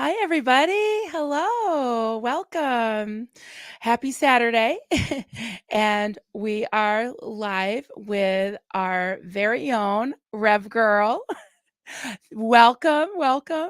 Hi, everybody. Hello. Welcome. Happy Saturday. And we are live with our very own Rev Girl. Welcome. Welcome.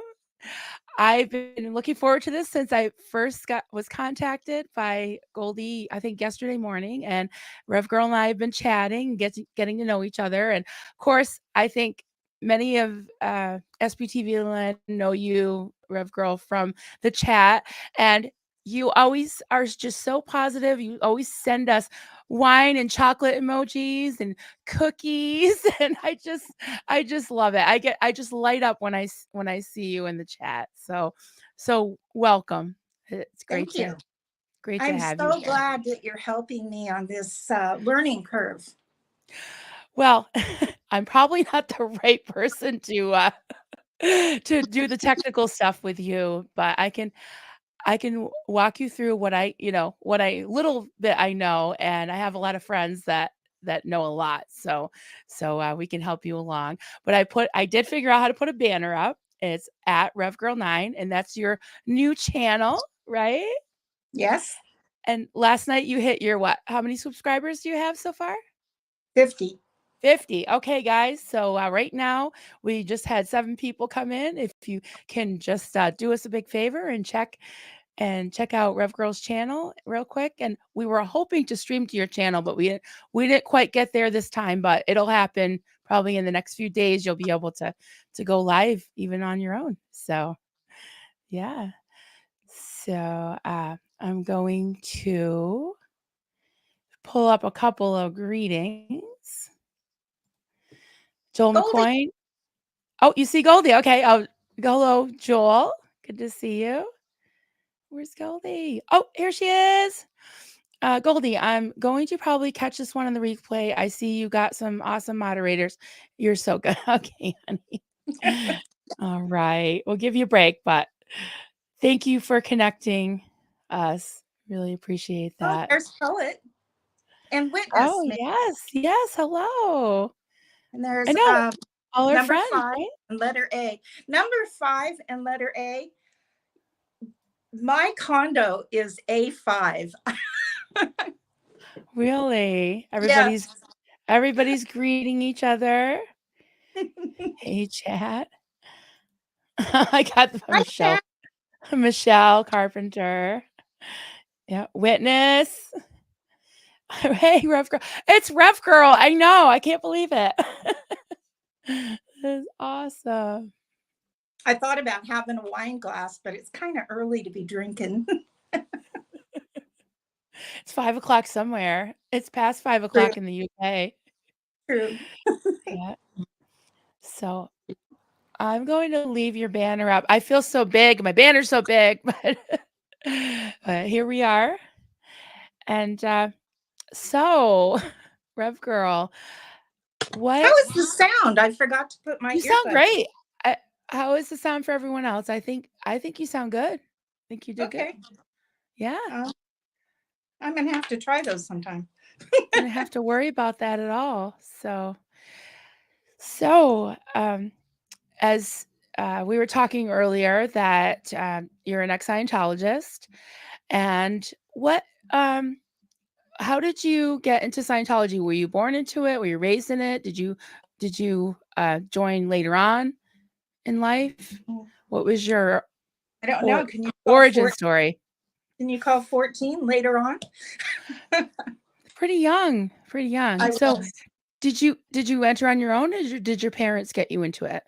I've been looking forward to this since I first was contacted by Goldie, I think yesterday morning, and Rev Girl and I have been chatting, getting to know each other. And of course, I think many of SPTV land know you, Rev Girl, from the chat, and you always are just so positive. You always send us wine and chocolate emojis and cookies, and I just love it. I just light up when when I see you in the chat. So welcome. It's Thank you. great to I'm have you so here. glad that you're helping me on this learning curve. Well, I'm probably not the right person to do the technical stuff with you, but I can walk you through what I little bit I know, and I have a lot of friends that know a lot. So we can help you along. But I did figure out how to put a banner up. It's at Rev Girl 9, and that's your new channel, right? Yes, And last night you hit your what? How many subscribers do you have so far? 50. 50. Okay, guys. So right now we just had 7 people come in. If you can just do us a big favor and check out Rev Girl's channel real quick. And we were hoping to stream to your channel, but we didn't quite get there this time. But it'll happen probably in the next few days. You'll be able to go live even on your own. So yeah. So I'm going to pull up a couple of greetings. Joel Goldie, McCoy. Oh, you see Goldie. Okay. Oh, hello, Joel. Good to see you. Where's Goldie? Oh, here she is. Goldie, I'm going to probably catch this one on the replay. I see you got some awesome moderators. You're so good. Okay, honey. All right. We'll give you a break, but thank you for connecting us. Really appreciate oh, that. there's Poet and Oh, Witness. yes. Yes. Hello. And I there's know. All our number friends, 5 right? and letter A. Number 5 and letter A. My condo is A5. Really? Yes. Everybody's greeting each other. Hey, chat. I got the Hi, Pat. Michelle Carpenter. Yeah, Witness. Hey, Rev Girl. It's Rev Girl. I know. I can't believe it. This is awesome. I thought about having a wine glass, but it's kind of early to be drinking. It's 5 o'clock somewhere. It's past 5 o'clock True, in the UK. true. Yeah. So I'm going to leave your banner up. I feel so big. My banner's so big, but here we are. And so, Rev Girl, How what is the sound? I forgot to put my you sound earbuds. great. I, how is the sound for everyone else? I think you sound good. I think you did good. Okay. Yeah. Uh, I'm going to have to try those sometime. You don't have to worry about that at all. So, as we were talking earlier, that you're an ex-Scientologist, and um, how did you get into Scientology? Were you born into it? Were you raised in it? Did you join later on in life? What was your I don't or know. Can you call origin story? 14 later on? Pretty young, pretty young. I So, was. did you enter on your own, or did your parents get you into it?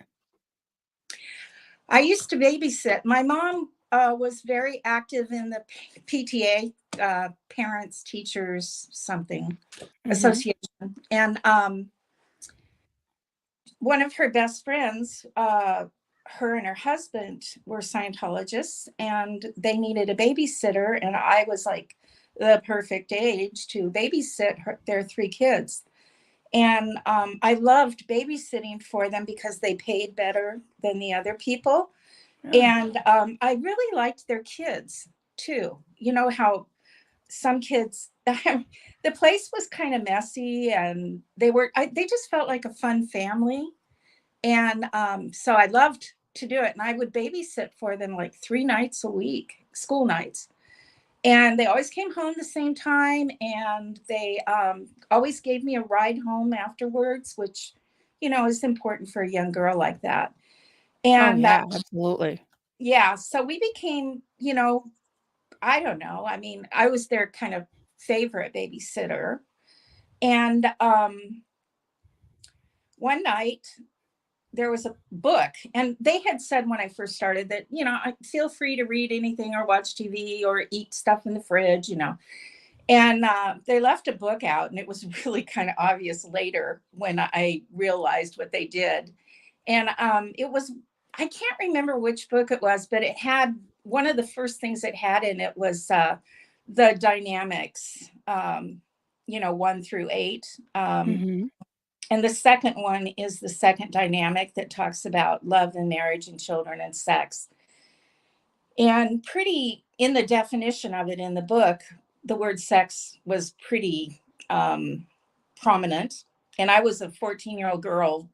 I used to babysit. My mom was very active in the PTA, Parents Teachers something Mhm. association, and one of her best friends, her and her husband were Scientologists, and they needed a babysitter, and I was like the perfect age to babysit their 3 kids. And I loved babysitting for them because they paid better than the other people. Really? And I really liked their kids too. You know how some kids, the place was kind of messy, and they just felt like a fun family. And so I loved to do it. And I would babysit for them like 3 nights a week, school nights. And they always came home the same time. And they always gave me a ride home afterwards, which, is important for a young girl like that. Oh, And yeah, absolutely. yeah, so we became, I don't know. I mean, I was their kind of favorite babysitter. And one night there was a book, and they had said when I first started that, I feel free to read anything or watch TV or eat stuff in the fridge. And they left a book out, and it was really kind of obvious later when I realized what they did. And it was, I can't remember which book it was, but it had one of the first things it had in it was the dynamics, 1 through 8. Mhm. And the second one is the second dynamic that talks about love and marriage and children and sex. And pretty in the definition of it in the book, the word sex was pretty prominent. And I was a 14-year-old girl,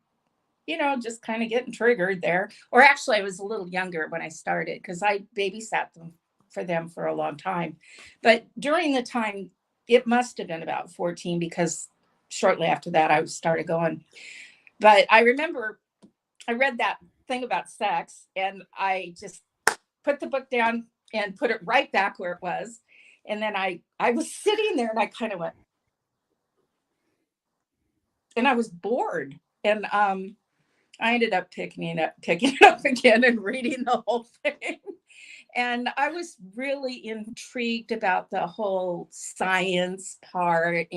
just kind of getting triggered there. Or actually, I was a little younger when I started because I babysat them for them for a long time. But during the time, it must have been about 14 because shortly after that, I started going. But I remember I read that thing about sex, and I just put the book down and put it right back where it was. And then I was sitting there, and I kind of went, and I was bored. And I ended up picking it up again and reading the whole thing. And I was really intrigued about the whole science part.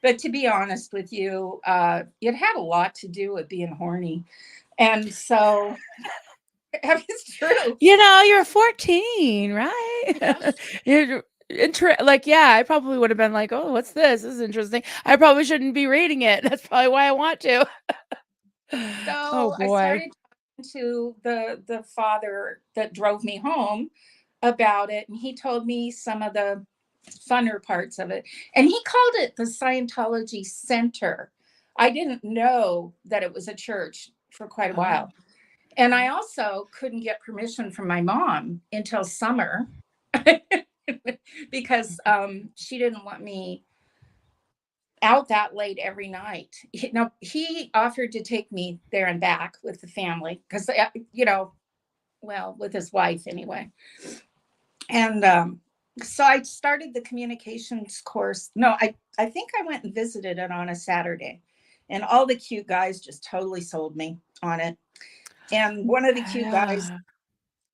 But to be honest with you, it had a lot to do with being horny. And so it's true. You're 14, right? Yes. You're like, yeah, I probably would have been like, "Oh, what's this? This is interesting. I probably shouldn't be reading it." That's probably why I want to. Oh, So I boy. started talking to the father that drove me home about it, and he told me some of the funner parts of it. And he called it the Scientology Center. I didn't know that it was a church for quite a Oh, while. And I also couldn't get permission from my mom until summer because she didn't want me out that late every night. He offered to take me there and back with the family because, well, with his wife anyway. And so I started the communications course. No, I think I went and visited it on a Saturday, and all the cute guys just totally sold me on it. And one of the cute guys yeah.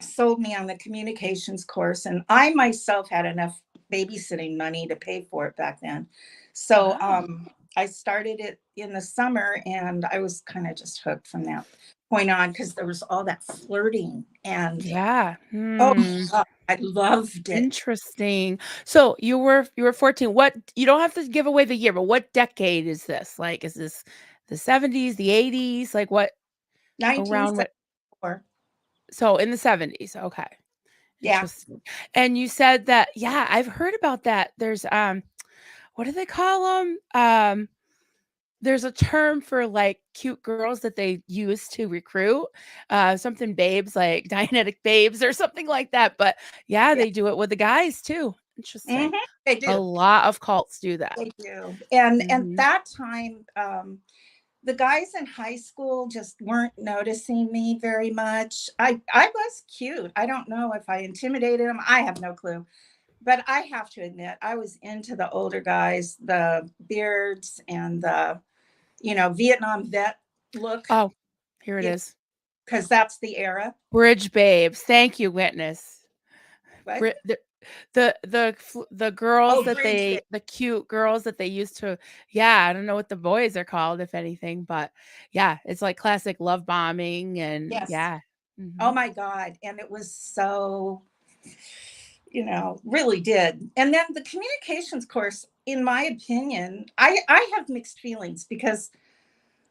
sold me on the communications course, and I myself had enough babysitting money to pay for it back then. So Oh, I started it in the summer, and I was kind of just hooked from that point on because there was all that flirting, and yeah. oh my Hmm. God, I loved it. Interesting. So you were 14. What you don't have to give away the year, but what decade is this? Like, is this the 70s, the 80s? Like what around what 1974. so in the 70s. Okay. Yeah. Interesting. And you said that, yeah, I've heard about that. There's what do they call them? There's a term for like cute girls that they use to recruit, something babes, like Dianetic babes or something like that. But yeah, Yeah. they do it with the guys too. Hmm. Interesting. They A do. lot of cults do that. They do. And Mhm. that time, the guys in high school just weren't noticing me very much. I was cute. I don't know if I intimidated them. I have no clue. But I have to admit, I was into the older guys, the beards and the, Vietnam vet look, Oh, here it is. because that's the era. Bridge babes. Thank you, witness. What? Bri- the girls Oh, that bridge they babe. the cute girls that they used to, yeah, I don't know what the boys are called, if anything, but yeah, it's like classic love bombing and Yes. yeah. Oh Mhm. my God. And it was so, really did. And then the communications course, in my opinion, I have mixed feelings because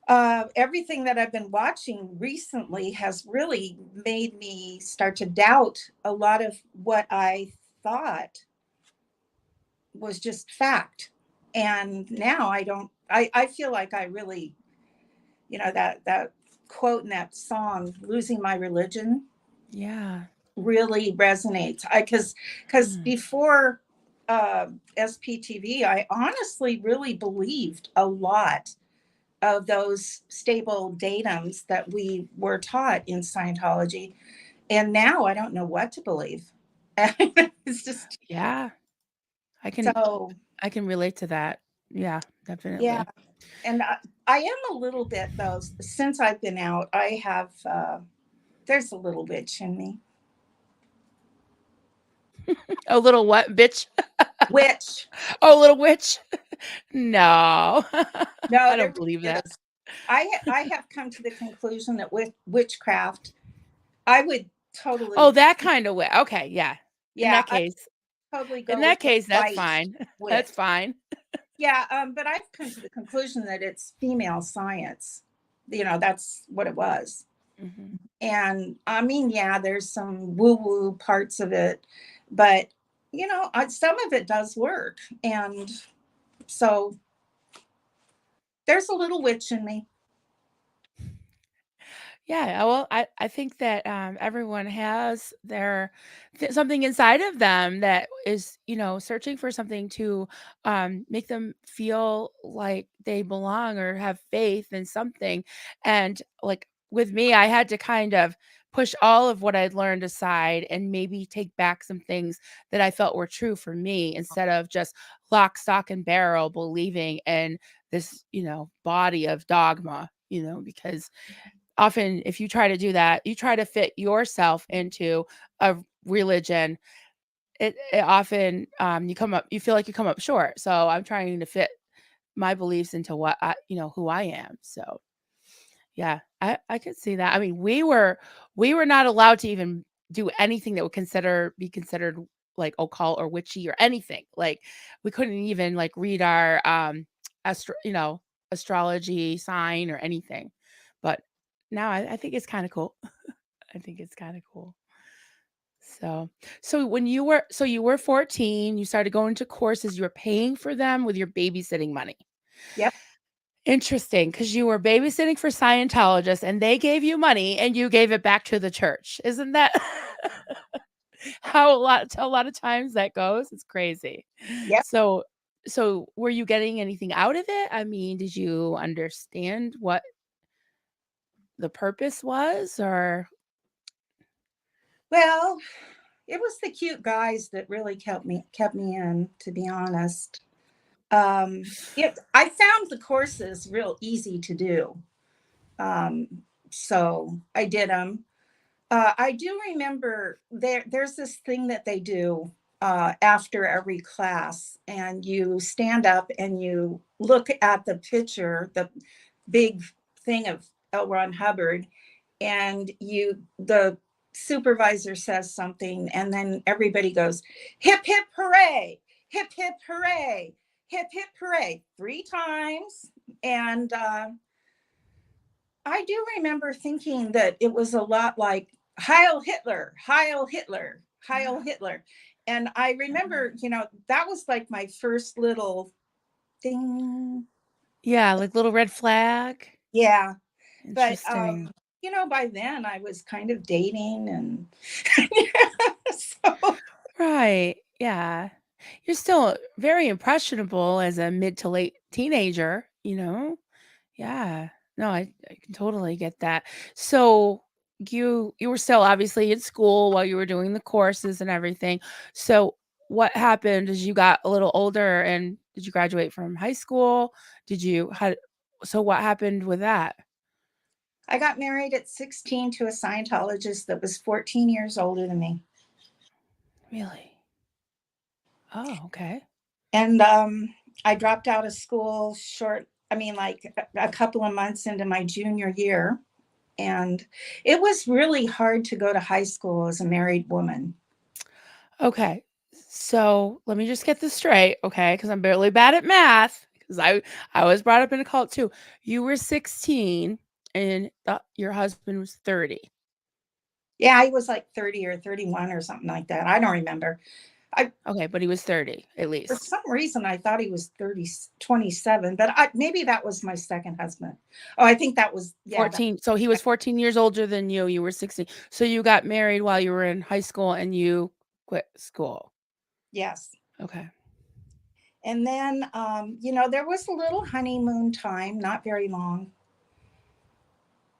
everything that I've been watching recently has really made me start to doubt a lot of what I thought was just fact. And now I don't, I feel like I really, that quote in that song, "Losing My Religion," Yeah. really resonates. Because Mm. before uh, SPTV, I honestly really believed a lot of those stable datums that we were taught in Scientology, and now I don't know what to believe. It's just Yeah. I can so I can relate to that. Yeah, yeah. definitely. And I am a little bit though. Since I've been out, I have there's a little witch in me. A little what, bitch? Witch. Oh, a little witch? No. No, I there don't believe really that. is. I have come to the conclusion that with witchcraft, I would Oh, totally, that kind of way. Okay, yeah. In yeah, that I case totally in go with that the case, that's white fine. That's witch. fine. Yeah, but I've come to the conclusion that it's female science. That's what it was. Mhm. And I mean, yeah, there's some woo woo parts of it, but some of it does work. And so there's a little witch in me. Yeah, well, I think that, everyone has their something inside of them that is, searching for something to, make them feel like they belong or have faith in something, and, like, with me, I had to kind of push all of what I'd learned aside and maybe take back some things that I felt were true for me instead of just lock, stock, and barrel believing in this, body of dogma, because often if you try to do that, you try to fit yourself into a religion, it often, you feel like you come up short. So I'm trying to fit my beliefs into what who I am. So yeah, I could see that. I mean, we were not allowed to even do anything that would be considered like occult or witchy or anything. Like we couldn't even like read our astrology sign or anything. But now I think it's kind of cool. I think it's kind of cool. So, so you were 14, you started going to courses, you were paying for them with your babysitting money. Yep, Interesting, because you were babysitting for Scientologists and they gave you money and you gave it back to the church. Isn't that how a lot of times that goes? It's crazy. yep. So so were you getting anything out of it? I mean, did you understand what the purpose was or Well, it was the cute guys that really kept me in, to be honest. I found the courses real easy to do. So I did them. I do remember there's this thing that they do after every class, and you stand up and you look at the picture, the big thing of L. Ron Hubbard, and the supervisor says something, and then everybody goes, hip, hip, hooray, hip, hip, hooray, hip, hip, hooray, 3 times. And I do remember thinking that it was a lot like Heil Hitler, Heil Hitler, Heil yeah. Hitler. And I remember, that was like my first little thing. Yeah, like little red flag. Yeah. But, Interesting. by then I was kind of dating and so, Right. Yeah. You're still very impressionable as a mid to late teenager. Yeah. No, I can totally get that. So you were still obviously in school while you were doing the courses and everything. So what happened as you got a little older and did you graduate from high school? Did you how so what happened with that? I got married at 16 to a Scientologist that was 14 years older than me. Really? Oh, okay. And I dropped out of school like a couple of months into my junior year. And it was really hard to go to high school as a married woman. Okay. So let me just get this straight, okay? Because I'm barely bad at math. Because I was brought up in a cult too. You were 16 and your husband was 30. Yeah, I was like 30 or 31 or something like that. I don't remember. I, Okay, but he was 30 at for least. some reason, I thought he was 27, but maybe that was my second husband. Oh, I think that was, yeah. 14. So he was 14 years older than you. You were 16. So you got married while you were in high school and you quit school. Yes. Okay. And then, there was a little honeymoon time, not very long.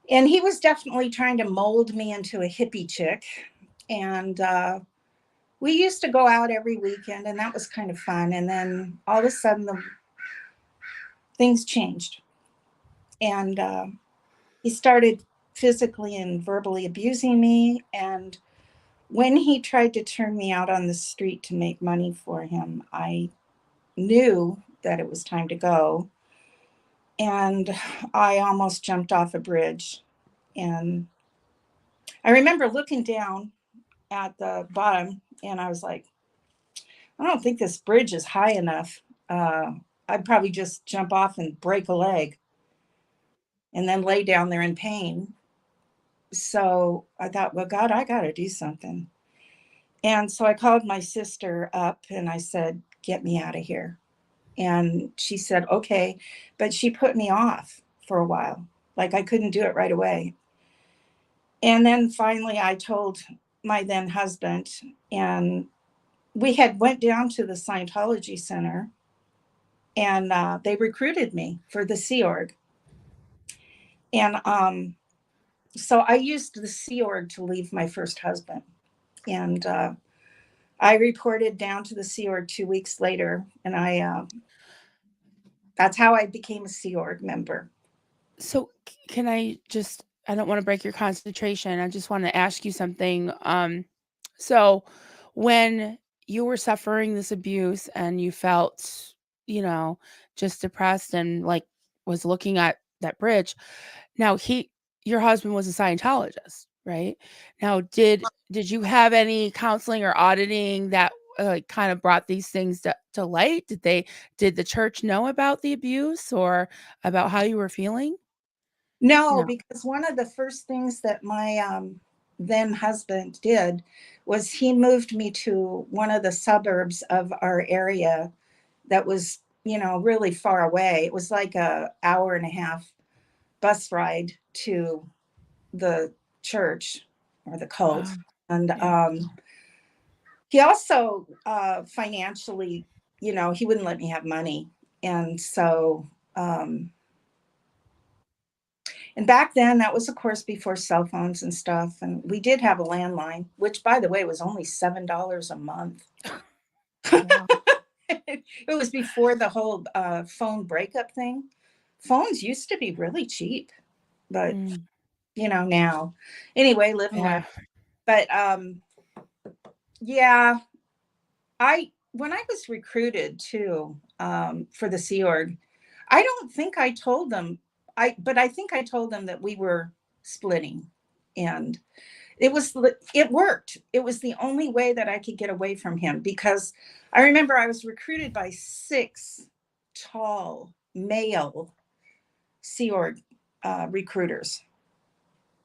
And he was definitely trying to mold me into a hippie chick. And we used to go out every weekend, and that was kind of fun. And then all of a sudden, the things changed. And he started physically and verbally abusing me. And when he tried to turn me out on the street to make money for him, I knew that it was time to go. And I almost jumped off a bridge. And I remember looking down at the bottom and I was like, I don't think this bridge is high enough. Uh, I'd probably just jump off and break a leg and then lay down there in pain. So I thought, well, God, I got to do something. And so I called my sister up and I said, get me out of here. And she said, okay. But she put me off for a while. Like I couldn't do it right away. And then finally I told my then husband, and we had went down to the Scientology Center, and they recruited me for the Sea Org. And so I used the Sea Org to leave my first husband. And I reported down to the Sea Org 2 weeks later, and that's how I became a Sea Org member. So can I don't want to break your concentration. I just want to ask you something. So when you were suffering this abuse and you felt, you know, just depressed and like was looking at that bridge, now your husband was a Scientologist, right? Now did you have any counseling or auditing that like kind of brought these things to light? Did the church know about the abuse or about how you were feeling? No, No. because one of the first things that my then husband did was he moved me to one of the suburbs of our area that was, really far away. It was like a hour and a half bus ride to the church or the cult. Wow. And Yeah. he also financially, he wouldn't let me have money. And so, and back then, that was, of course, before cell phones and stuff. And we did have a landline, which, by the way, was only $7 a month. Wow. It was before the whole phone breakup thing. Phones used to be really cheap, but Mm, now. Anyway, live and learn. yeah. But yeah, I when I was recruited too for the Sea Org, I don't think I told them. But I think I told them that we were splitting, and it worked. It was the only way that I could get away from him, because I remember I was recruited by 6 tall male Sea Org recruiters,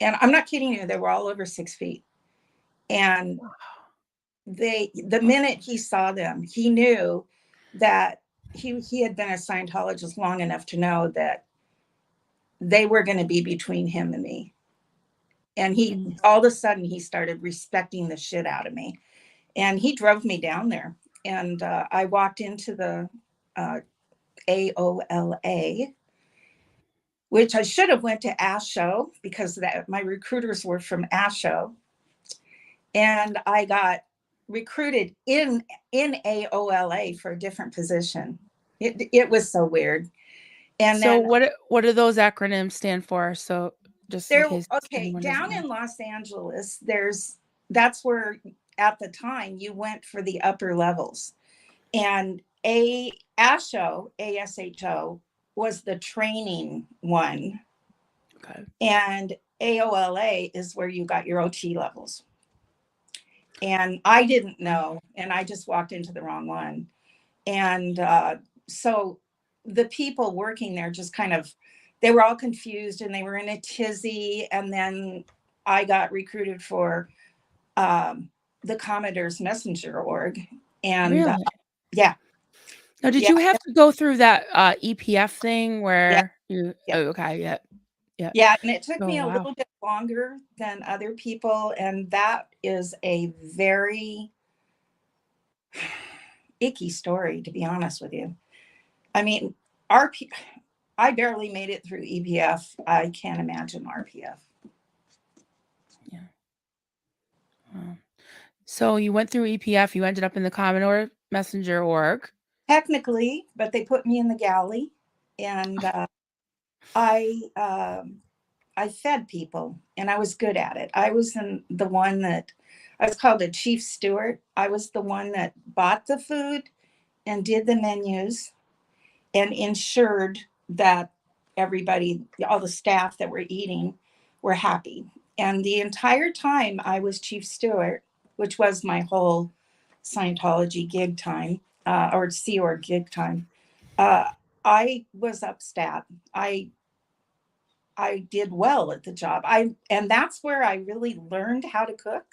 and I'm not kidding you. They were all over 6 feet, and the minute he saw them, he knew that he had been a Scientologist long enough to know that they were going to be between him and me. And he Mm. all of a sudden he started respecting the shit out of me, and he drove me down there. And I walked into the uh, AOLA, which I should have went to ASHO, because my recruiters were from ASHO, and I got recruited in AOLA for a different position. It was so weird. And So then what do those acronyms stand for? So just in there, case okay, anyone doesn't down know. in Los Angeles, that's where at the time you went for the upper levels. And ASHO was the training one, Okay. and AOLA is where you got your OT levels. And I didn't know, and I just walked into the wrong one. And so the people working there just kind of, they were all confused and they were in a tizzy. And then I got recruited for the Commodore's Messenger org. And Really? yeah, Now, did yeah, you have to go through that, EPF thing yeah, where you yeah. oh, okay, yep, yep. Yeah, and it took Oh, me a wow. little bit longer than other people, and that is a very icky story, to be honest with you. I mean, RP, I barely made it through EPF. I can't imagine RPF. Yeah, wow. So you went through EPF, you ended up in the Commodore Messenger org. Technically, but they put me in the galley, and I I fed people, and I was good at it. I was the one that I was called a chief steward. I was the one that bought the food and did the menus and ensured that everybody, all the staff that were eating, were happy. And the entire time I was chief steward, which was my whole Scientology gig time, or Sea Org gig time, uh, I was upstat. I did well at the job. And that's where I really learned how to cook.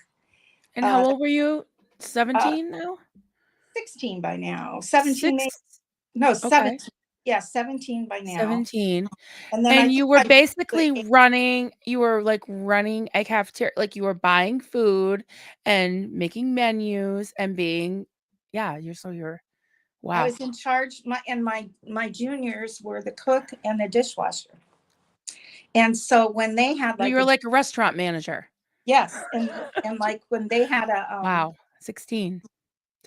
And how Uh, old were you? uh, 17 now? 16 by now, 17 maybe. 6 No, okay, 17. Yeah, 17 by now. 17. And then I And think you were I basically you were, like, running a cafeteria like, you were buying food and making menus and being yeah, you're I wow. was in charge. My juniors were the cook and the dishwasher. And so when they had So you like were a like a restaurant manager. yes, and like when they had a Wow, 16,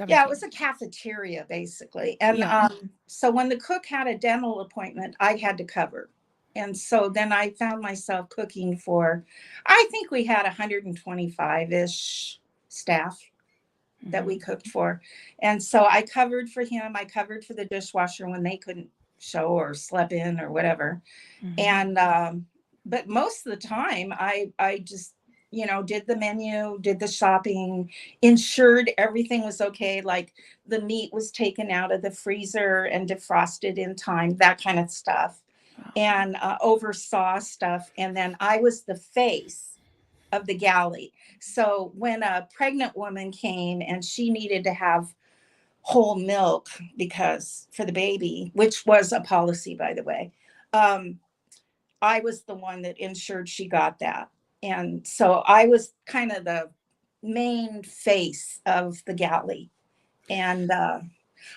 yeah, it was 17. a cafeteria basically. And Yeah. so when the cook had a dental appointment, I had to cover. And so then I found myself cooking for, I think we had 125-ish staff that we Mhm, cooked for. And so I covered for him. I covered for the dishwasher when they couldn't show or slept in or whatever. mhm. And but most of the time I just, did the menu, did the shopping, ensured everything was okay, like the meat was taken out of the freezer and defrosted in time, that kind of stuff, Wow. and oversaw stuff. And then I was the face of the galley. So when a pregnant woman came and she needed to have whole milk because for the baby, which was a policy, by the way, um, I was the one that ensured she got that. And so I was kind of the main face of the galley. And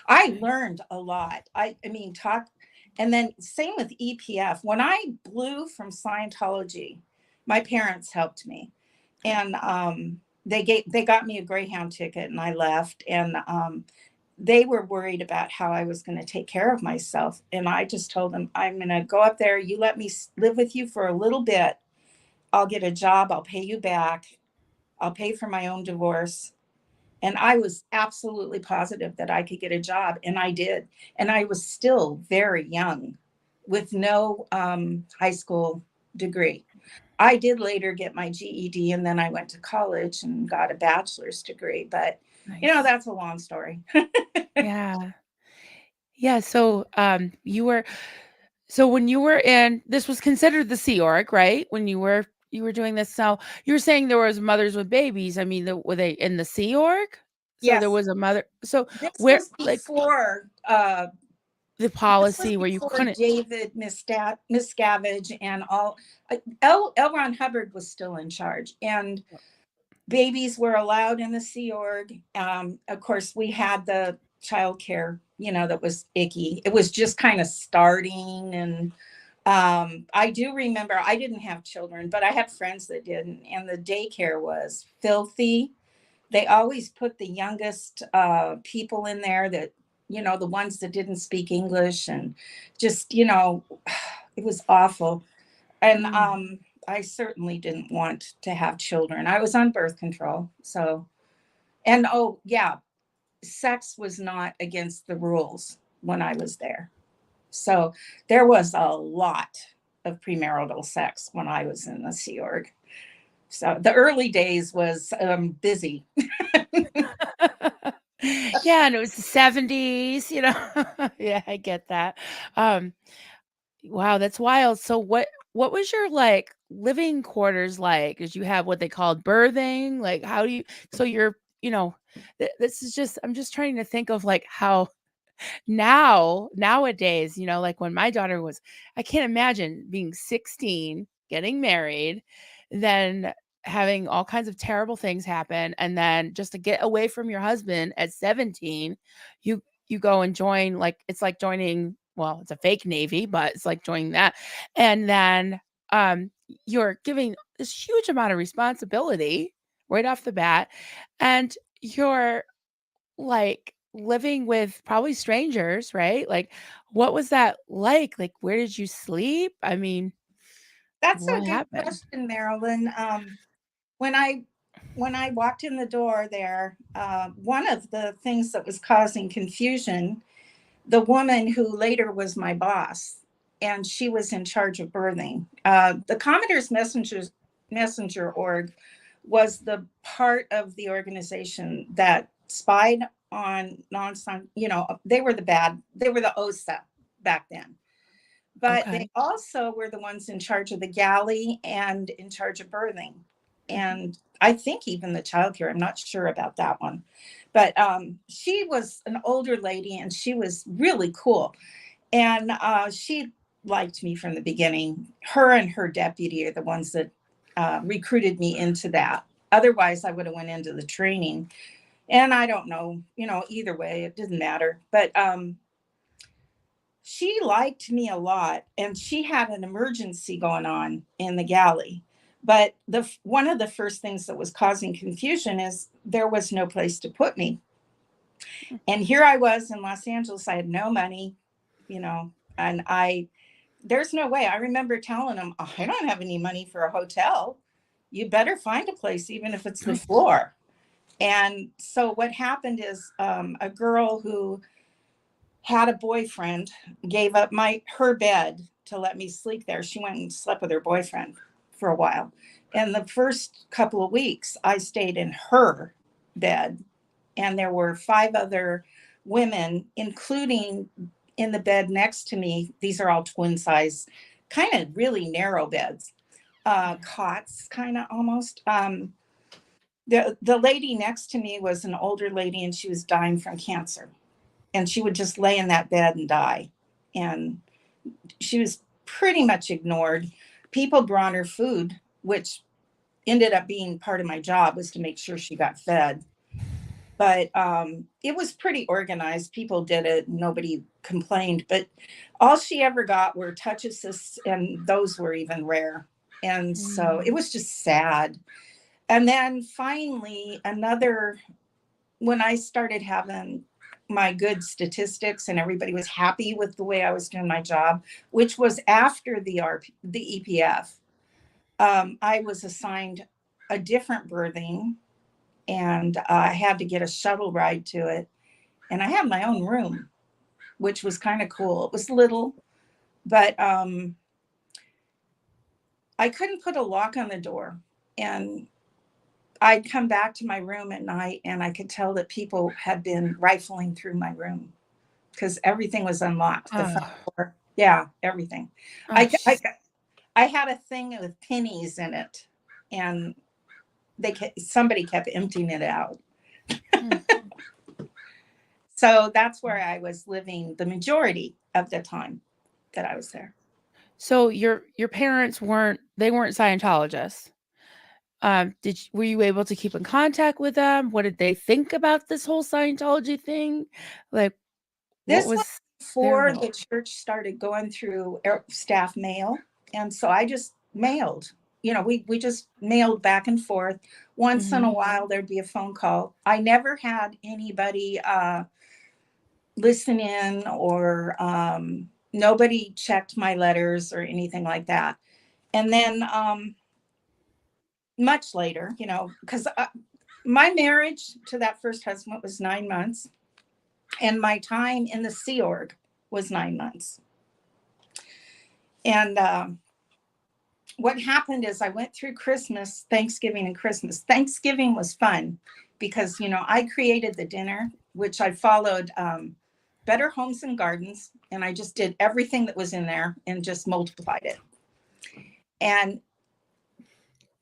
I Nice. learned a lot. I mean, talk, and then same with EPF. When I blew from Scientology, my parents helped me, Good. and they got me a Greyhound ticket, and I left, and they were worried about how I was going to take care of myself, and I just told them, I'm going to go up there. You let me live with you for a little bit. I'll get a job. I'll pay you back. I'll pay for my own divorce. And I was absolutely positive that I could get a job, and I did. And I was still very young with no high school degree. I did later get my GED, and then I went to college and got a bachelor's degree. But, Nice. that's a long story. Yeah. Yeah, so, so when you were in this was considered the Sea Org, right? When you were doing this, so you were saying there was mothers with babies, I mean, were they in the Sea Org? So there Yes, was a mother so this where was like, before the this was policy where you before couldn't David Miscavige and all. L. Ron Hubbard was still in charge, and babies were allowed in the Sea Org. Of course, we had the childcare, that was icky. It was just kind of starting. And I do remember I didn't have children, but I had friends that did. And the daycare was filthy. They always put the youngest people in there that, the ones that didn't speak English, and just, it was awful. And mm, I certainly didn't want to have children. I was on birth control. So, and oh, yeah, sex was not against the rules when I was there. So there was a lot of premarital sex when I was in the Sea Org. So the early days was busy. Yeah, and it was the '70s, you know? Yeah, I get that. Um, wow, that's wild. So what was your, like, living quarters like? Did you have what they called berthing? Like, how do you so you know, this is just, I'm just trying to think of like how nowadays, you know, like when my daughter was, I can't imagine being 16, getting married, then having all kinds of terrible things happen, and then just to get away from your husband at 17, you go and join, like, it's like joining, well, it's a fake navy, but it's like joining that. And then you're giving this huge amount of responsibility right off the bat, and you're like living with probably strangers, right? Like, what was that like? Like, where did you sleep? I mean, That's a what good happened? question, Marilyn. When I when I walked in the door there, one of the things that was causing confusion, the woman who later was my boss, and she was in charge of birthing. The Commodore's Messenger org was the part of the organization that spied on you know, they were they were the OSA back then. But they Okay. also were the ones in charge of the galley and in charge of birthing. Mhm. And I think even the childcare, I'm not sure about that one. But she was an older lady and she was really cool. And she liked me from the beginning. Her and her deputy are the ones that recruited me into that. Otherwise, I would have went into the training. And I don't know, you know, either way, it didn't matter. But she liked me a lot, and she had an emergency going on in the galley. But the one of the first things that was causing confusion is there was no place to put me. And here I was in Los Angeles. I had no money, you know, and there's no way. I remember telling them, "Oh, I don't have any money for a hotel. You better find a place, even if it's the floor." And so what happened is a girl who had a boyfriend gave up her bed to let me sleep there. She went and slept with her boyfriend for a while. And the first couple of weeks, I stayed in her bed, and there were 5 other women, including in the bed next to me. These are all twin size, kind of really narrow beds, cots, kind of almost. The lady next to me was an older lady, and she was dying from cancer, and she would just lay in that bed and die. And she was pretty much ignored. People brought her food, which ended up being part of my job, was to make sure she got fed. But it was pretty organized. People did it. Nobody complained. But all she ever got were touch assists, and those were even rare. And so it Mm. was just sad. And then finally, when I started having my good statistics and everybody was happy with the way I was doing my job, which was after the EPF, I was assigned a different birthing, and I had to get a shuttle ride to it. And I had my own room, which was kind of cool. It was little, but I couldn't put a lock on the door. And I'd come back to my room at night and I could tell that people had been rifling through my room because everything was unlocked. The front Oh, door, yeah, everything. oh, I, I, I had a thing with pennies in it, and somebody kept emptying it out. mm. So that's where I was living the majority of the time that I was there. So your parents weren't, they weren't Scientologists. Were you able to keep in contact with them? What did they think about this whole Scientology thing? Like, what This was was their before role? the church started going through staff mail. And so I just mailed. You know, we just mailed back and forth. Once in a Mhm. while, there'd be a phone call. I never had anybody listen in, or nobody checked my letters or anything like that. And then much later, you know, because my marriage to that first husband was 9 months, and my time in the Sea Org was 9 months. And what happened is I went through Christmas, Thanksgiving, and Christmas. Thanksgiving was fun because, you know, I created the dinner, which I followed Better Homes and Gardens, and I just did everything that was in there and just multiplied it. And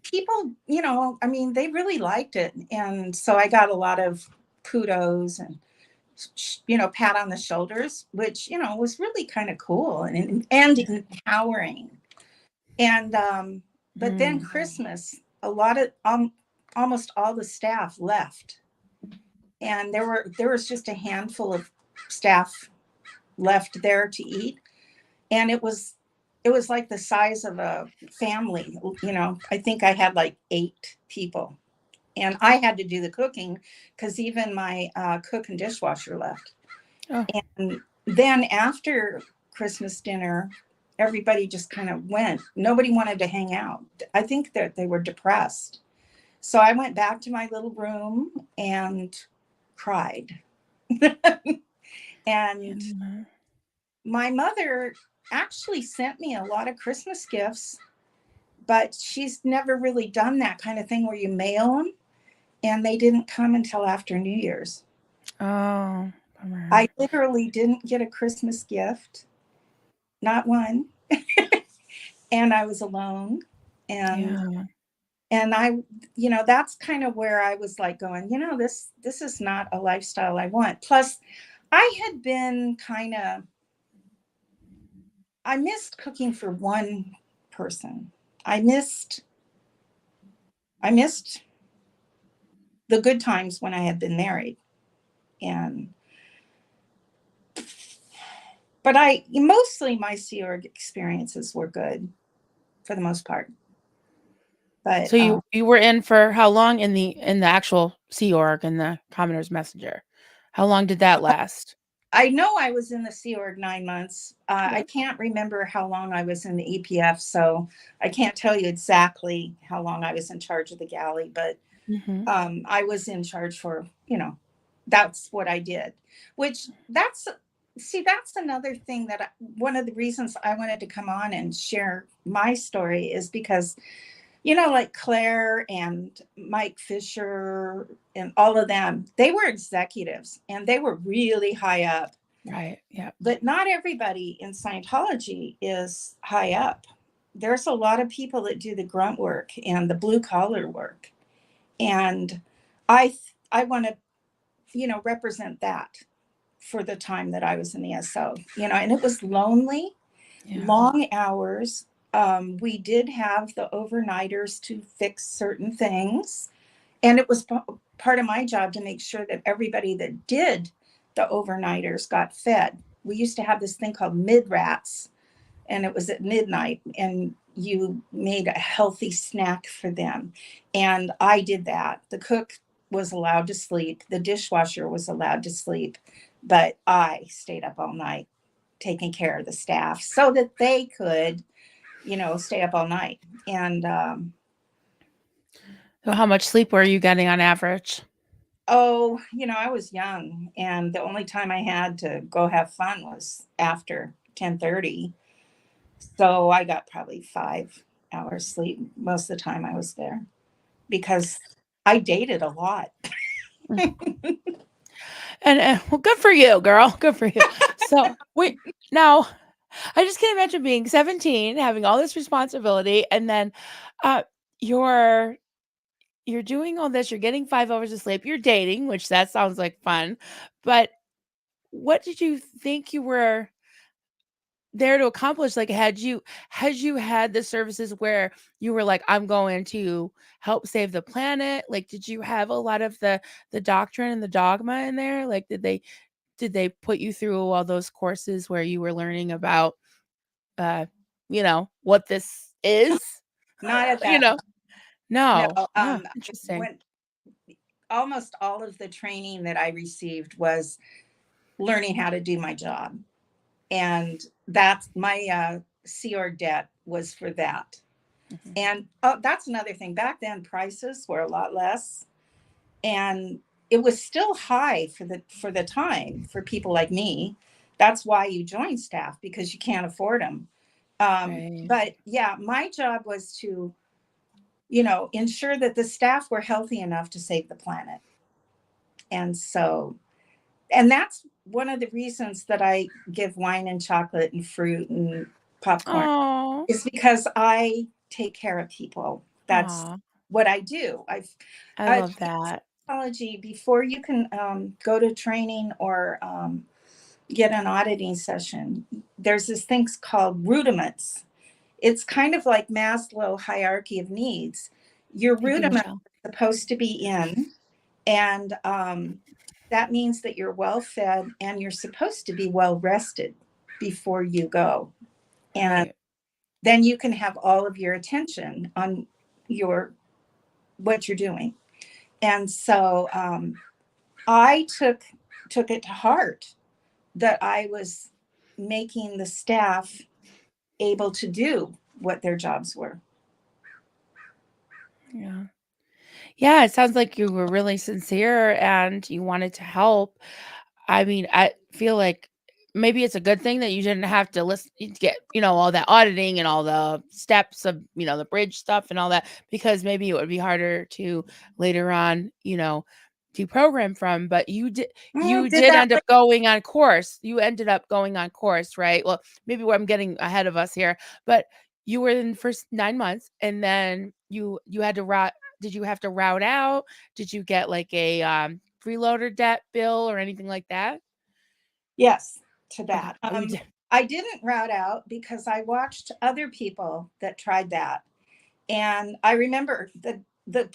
people, I mean, they really liked it. And so I got a lot of kudos and, pat on the shoulders, which, was really kind of cool and empowering. And, but then Mm. Christmas, a lot of, almost all the staff left. And there was just a handful of staff left there to eat. And it was like the size of a family. I think I had like 8 people, and I had to do the cooking because even my cook and dishwasher left. Oh. And then after Christmas dinner, everybody just kind of went. Nobody wanted to hang out. I think that they were depressed. So I went back to my little room and cried. And Yeah. my mother actually sent me a lot of Christmas gifts, but she's never really done that kind of thing where you mail them, and they didn't come until after New Year's. Oh, I bummer. literally didn't get a Christmas gift, not one, and I was alone. And Yeah. and I, that's kind of where I was like going, this is not a lifestyle I want. Plus, I had been I missed cooking for one person. I missed I missed the good times when I had been married. And but I mostly my Sea Org experiences were good for the most part. But So you were in for how long in the actual Sea Org and the Commoner's Messenger? How long did that last? I know I was in the Sea Org 9 months. I Okay. can't remember how long I was in the EPF, so I can't tell you exactly how long I was in charge of the galley. But Mhm. I was in charge for, that's what I did. Which that's another thing one of the reasons I wanted to come on and share my story is because, like Claire and Mike Fisher and all of them, they were executives and they were really high up. Right. Yeah. But not everybody in Scientology is high up. There's a lot of people that do the grunt work and the blue collar work. And I want to, represent that for the time that I was in the SO, and it was lonely, Yeah. long hours. We did have the overnighters to fix certain things. And it was part of my job to make sure that everybody that did the overnighters got fed. We used to have this thing called mid rats, and it was at midnight, and you made a healthy snack for them. And I did that. The cook was allowed to sleep, the dishwasher was allowed to sleep, but I stayed up all night taking care of the staff so that they could, stay up all night. And So how much sleep were you getting on average? oh, I was young, and the only time I had to go have fun was after 10:30. So I got probably 5 hours sleep most of the time I was there because I dated a lot. Mm. And well, good for you, girl. Good for you. So wait, now I just can't imagine being 17, having all this responsibility, and then uh, you're you're doing all this. You're getting 5 hours of sleep. You're dating, which that sounds like fun. But what did you think you were there to accomplish? Like, had you had the services where you were like, I'm going to help save the planet? Like, did you have a lot of the doctrine and the dogma in there? Like, did they put you through all those courses where you were learning about what this is? Not at You that. know? No, No. Oh, interesting. when almost all of the training that I received was learning how to do my job. And that's my Sea Org debt was for that. Mhm. And that's another thing. Back then, prices were a lot less, and it was still high for the time for people like me. That's why you join staff, because you can't afford them. Right. But yeah, my job was to, ensure that the staff were healthy enough to save the planet. And so, and that's one of the reasons that I give wine and chocolate and fruit and popcorn Oh. is because I take care of people. That's Aw, what I do. I love that. Scientology, before you can go to training or get an auditing session, there's this thing called rudiments. It's kind of like Maslow hierarchy of needs. Your Thank you, rudiments Michelle. are supposed to be in, and that means that you're well fed and you're supposed to be well rested before you go. And Right. then you can have all of your attention on your what you're doing. And so I took it to heart that I was making the staff able to do what their jobs were. Yeah. Yeah, it sounds like you were really sincere and you wanted to help. I mean, I feel like maybe it's a good thing that you didn't have to listen get, all that auditing and all the steps of, the bridge stuff and all that, because maybe it would be harder to later on, deprogram from, but you Did did that end up going on course. You ended up going on course, right? Well, maybe I'm getting ahead of us here, but you were in the first 9 months and then you had to route. Did you have to route out? Did you get like a freeloader debt bill or anything like that? Yes, to Okay. that. Oh, you did. I didn't route out because I watched other people that tried that. And I remember the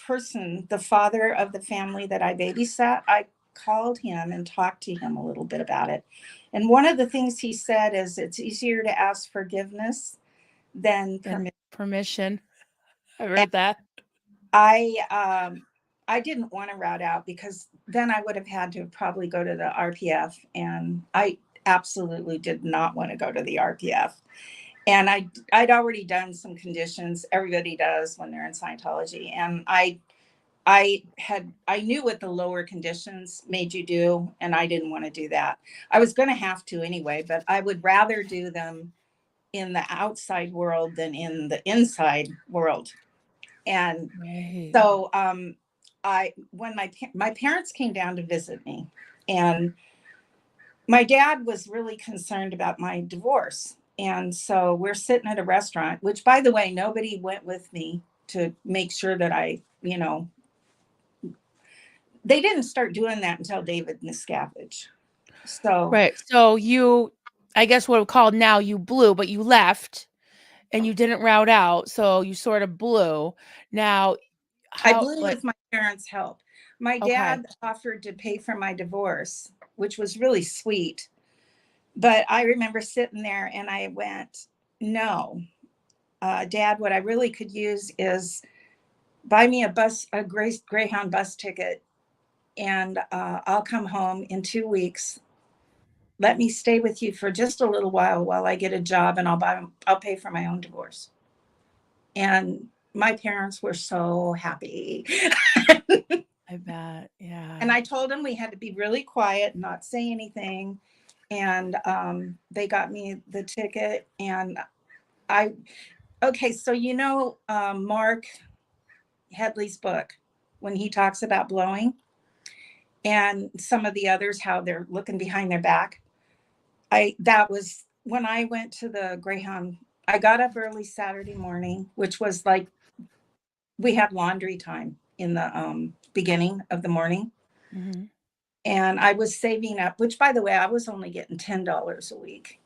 person, the father of the family that I babysat, I called him and talked to him a little bit about it. And one of the things he said is it's easier to ask forgiveness than Then permission. permission. I And heard that. I didn't want to route out because then I would have had to probably go to the RPF, and I absolutely did not want to go to the RPF. And I'd already done some conditions. Everybody does when they're in Scientology, and I knew what the lower conditions made you do, and I didn't want to do that. I was going to have to anyway, but I would rather do them in the outside world than in the inside world. And Right. so I when my parents came down to visit me, and my dad was really concerned about my divorce. And so we're sitting at a restaurant, which, by the way, nobody went with me to make sure that they didn't start doing that until David Miscavige. So Right. So I guess what we call now you blew, but you left and you didn't route out. So you sort of blew. Now, I how, blew like, with my parents' help. My okay. dad offered to pay for my divorce, which was really sweet. But I remember sitting there and I went, no, Dad, what I really could use is buy me a Greyhound bus ticket, and I'll come home in 2 weeks. Let me stay with you for just a little while I get a job, and I'll pay for my own divorce. And my parents were so happy. I bet. Yeah. And I told them we had to be really quiet, not say anything. And they got me the ticket. And I, okay, so Mark Headley's book, when he talks about blowing, and some of the others, how they're looking behind their back. That was when I went to the Greyhound. I got up early Saturday morning, which was like we had laundry time in the beginning of the morning. Mhm. And I was saving up, which, by the way, I was only getting $10 a week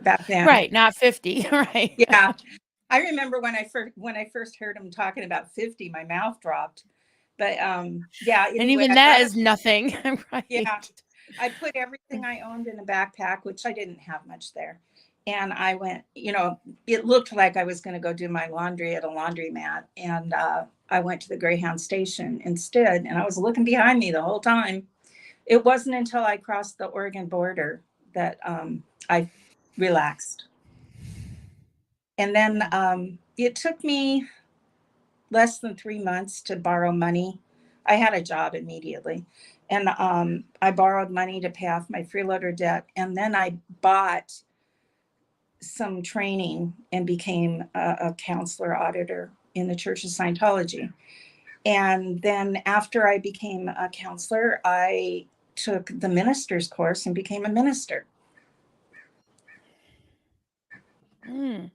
back then. Right. Not 50. Right. Yeah. I remember when I first heard him talking about 50, my mouth dropped. But yeah, And anyway, even I that got up. is nothing. Yeah. Right. I put everything I owned in a backpack, which I didn't have much there. And I went, it looked like I was going to go do my laundry at a laundromat. And I went to the Greyhound station instead. And I was looking behind me the whole time. It wasn't until I crossed the Oregon border that I relaxed. And then Yeah. it took me less than 3 months to borrow money. I had a job immediately. And I borrowed money to pay off my freeloader debt. And then I bought some training and became a counselor auditor in the Church of Scientology. And then after I became a counselor, I took the minister's course and became a minister. Mm.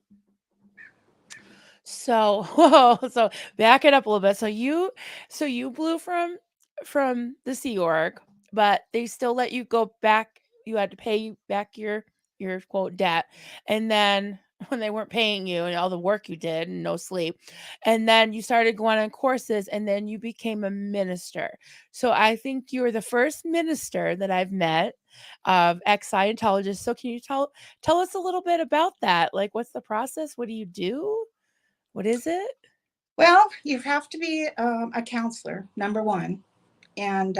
So, whoa, so back it up a little bit. So you blew from the Sea Org, but they still let you go back. You had to pay back your quote debt, and then when they weren't paying you and all the work you did and no sleep, and then you started going on courses, and then you became a minister. So I think you were the first minister that I've met of ex Scientologists. So can you tell us a little bit about that? Like, what's the process? What do you do? What is it? Well, you have to be a counselor, number one, and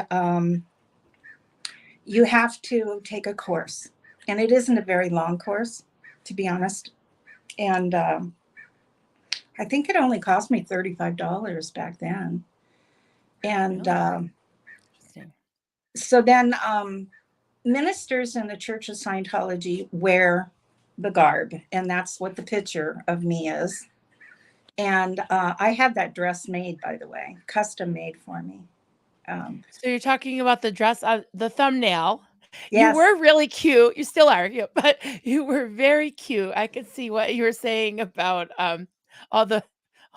you have to take a course. And it isn't a very long course, to be honest. And I think it only cost me $35 back then. And Really interesting. so then ministers in the Church of Scientology wear the garb, and that's what the picture of me is. And I had that dress made, by the way, custom made for me. So you're talking about the dress the thumbnail. You Yes, were really cute. You still are, yeah, but you were very cute. I could see what you were saying about all the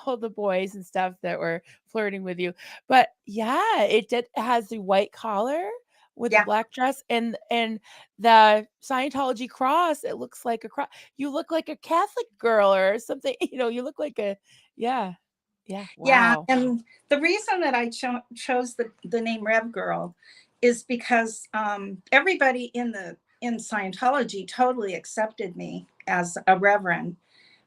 all the boys and stuff that were flirting with you. But yeah, it has the white collar with the yeah, black dress and the Scientology cross. It looks like a cross. You look like a Catholic girl or something. You look like a yeah. Yeah. yeah. Wow. And the reason that I chose the name Rev Girl is because everybody in Scientology totally accepted me as a reverend.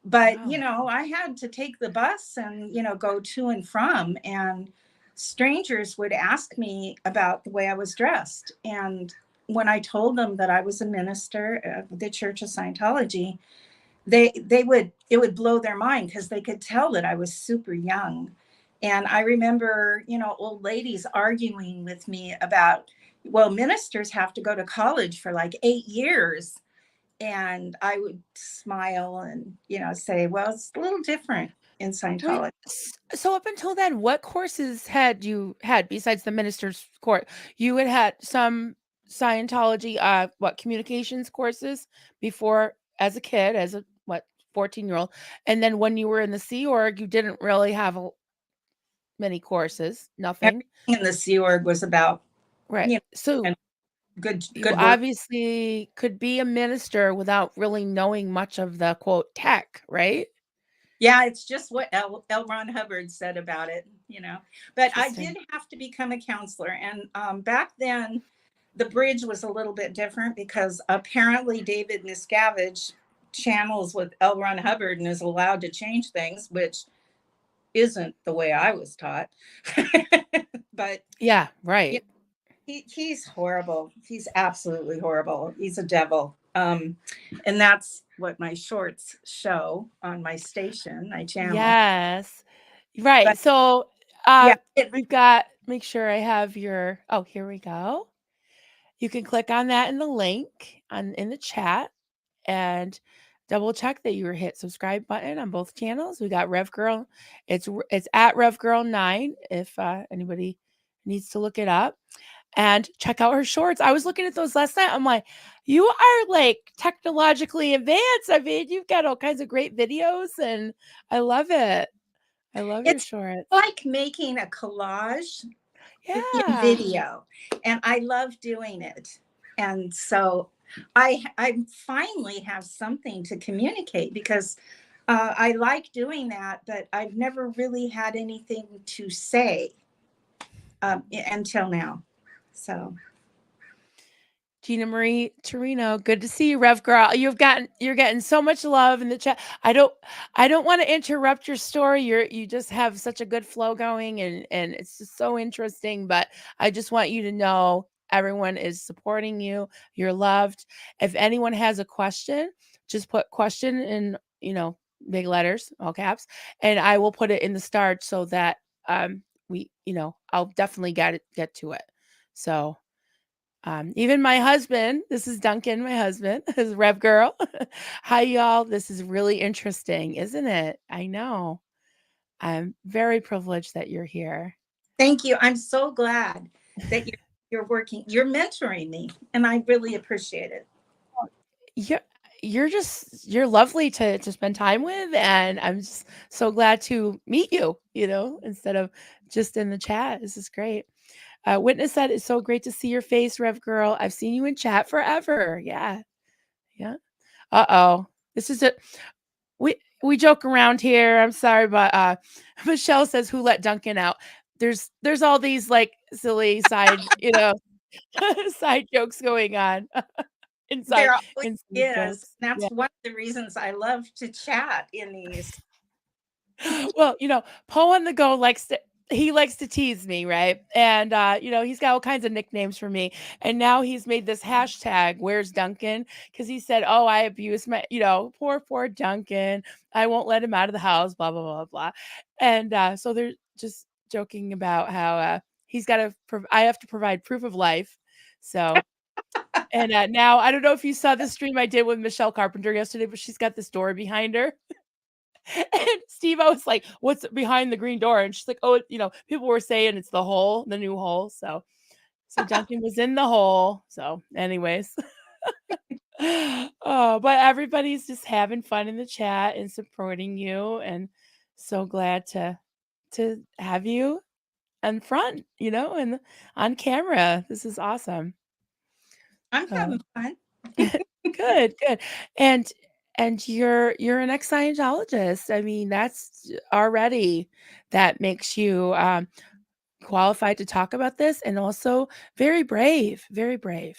But Wow. I had to take the bus and go to and from, and strangers would ask me about the way I was dressed. And when I told them that I was a minister of the Church of Scientology, they would it would blow their mind because they could tell that I was super young. And I remember old ladies arguing with me about, well, ministers have to go to college for like 8 years. And I would smile and say, well, it's a little different in Wait, Scientology. so up until then, what courses had you had besides the minister's course? You had some Scientology, what communications courses before as a kid, as a what 14-year-old, and then when you were in the Sea Org, you didn't really have many courses, nothing, Everything in the Sea Org was about right? you know So and good you good work. obviously could be a minister without really knowing much of the quote tech, right? Yeah, it's just what L. Ron Hubbard said about it. But I Interesting. did have to become a counselor. And back then, the bridge was a little bit different because apparently David Miscavige channels with L. Ron Hubbard and is allowed to change things, which isn't the way I was taught. But Yeah, yeah, right. he's horrible. He's absolutely horrible. He's a devil. And that's what my shorts show on my station, my channel. Yes. But Right. So, yeah, we've got make sure I have your oh, here we go. You can click on that in the link in the chat and double check that you were hit subscribe button on both channels. We got Rev Girl. It's at Rev Girl 9 if anybody needs to look it up and check out her shorts. I was looking at those last night. I'm like, you are like technologically advanced. I mean, you've got all kinds of great videos and I love it. I love your it's shorts. like making a collage in Yeah. video, and I love doing it. And so I finally have something to communicate because I like doing that, but I've never really had anything to say until now. So Gina Marie Torino, good to see you, Rev Girl. You're getting so much love in the chat. I don't want to interrupt your story. You just have such a good flow going and it's just so interesting. But I just want you to know everyone is supporting you. You're loved. If anyone has a question, just put question in, big letters, all caps, and I will put it in the start so that I'll definitely get to it. So even my husband, this is Duncan, my husband, is Rev Girl. Hi, y'all. This is really interesting, isn't it? I know. I'm very privileged that you're here. thank you. I'm so glad that you're mentoring me, and I really appreciate it. Yeah, you're lovely to spend time with, and I'm just so glad to meet you, instead of just in the chat. This is great. Witness said, "It's so great to see your face, Rev Girl. I've seen you in chat forever." Yeah. Yeah. Uh-oh. This is it. We joke around here. I'm sorry, but Michelle says, "Who let Duncan out?" There's all these like silly side, side jokes going on. There inside always inside is. jokes. And Yeah. that's one of the reasons I love to chat in these. Well, Poe on the go likes to tease me, right? And he's got all kinds of nicknames for me. And now he's made this hashtag, "Where's Duncan?" Because he said, "Oh, I abuse my, poor Duncan. I won't let him out of the house, blah, blah, blah, blah." And so they're just joking about how he's got to, I have to provide proof of life. So, and now I don't know if you saw the stream I did with Michelle Carpenter yesterday, but she's got this door behind her. And Steve, I was like, "What's behind the green door?" And she's like, "Oh, people were saying it's the hole, the new hole." So Duncan was in the hole. So, anyways, oh, but everybody's just having fun in the chat and supporting you, and so glad to have you in front, and on camera. This is awesome. I'm So having fun. good, good. And you're an ex-Scientologist. I mean, that's already that makes you qualified to talk about this, and also very brave, very brave.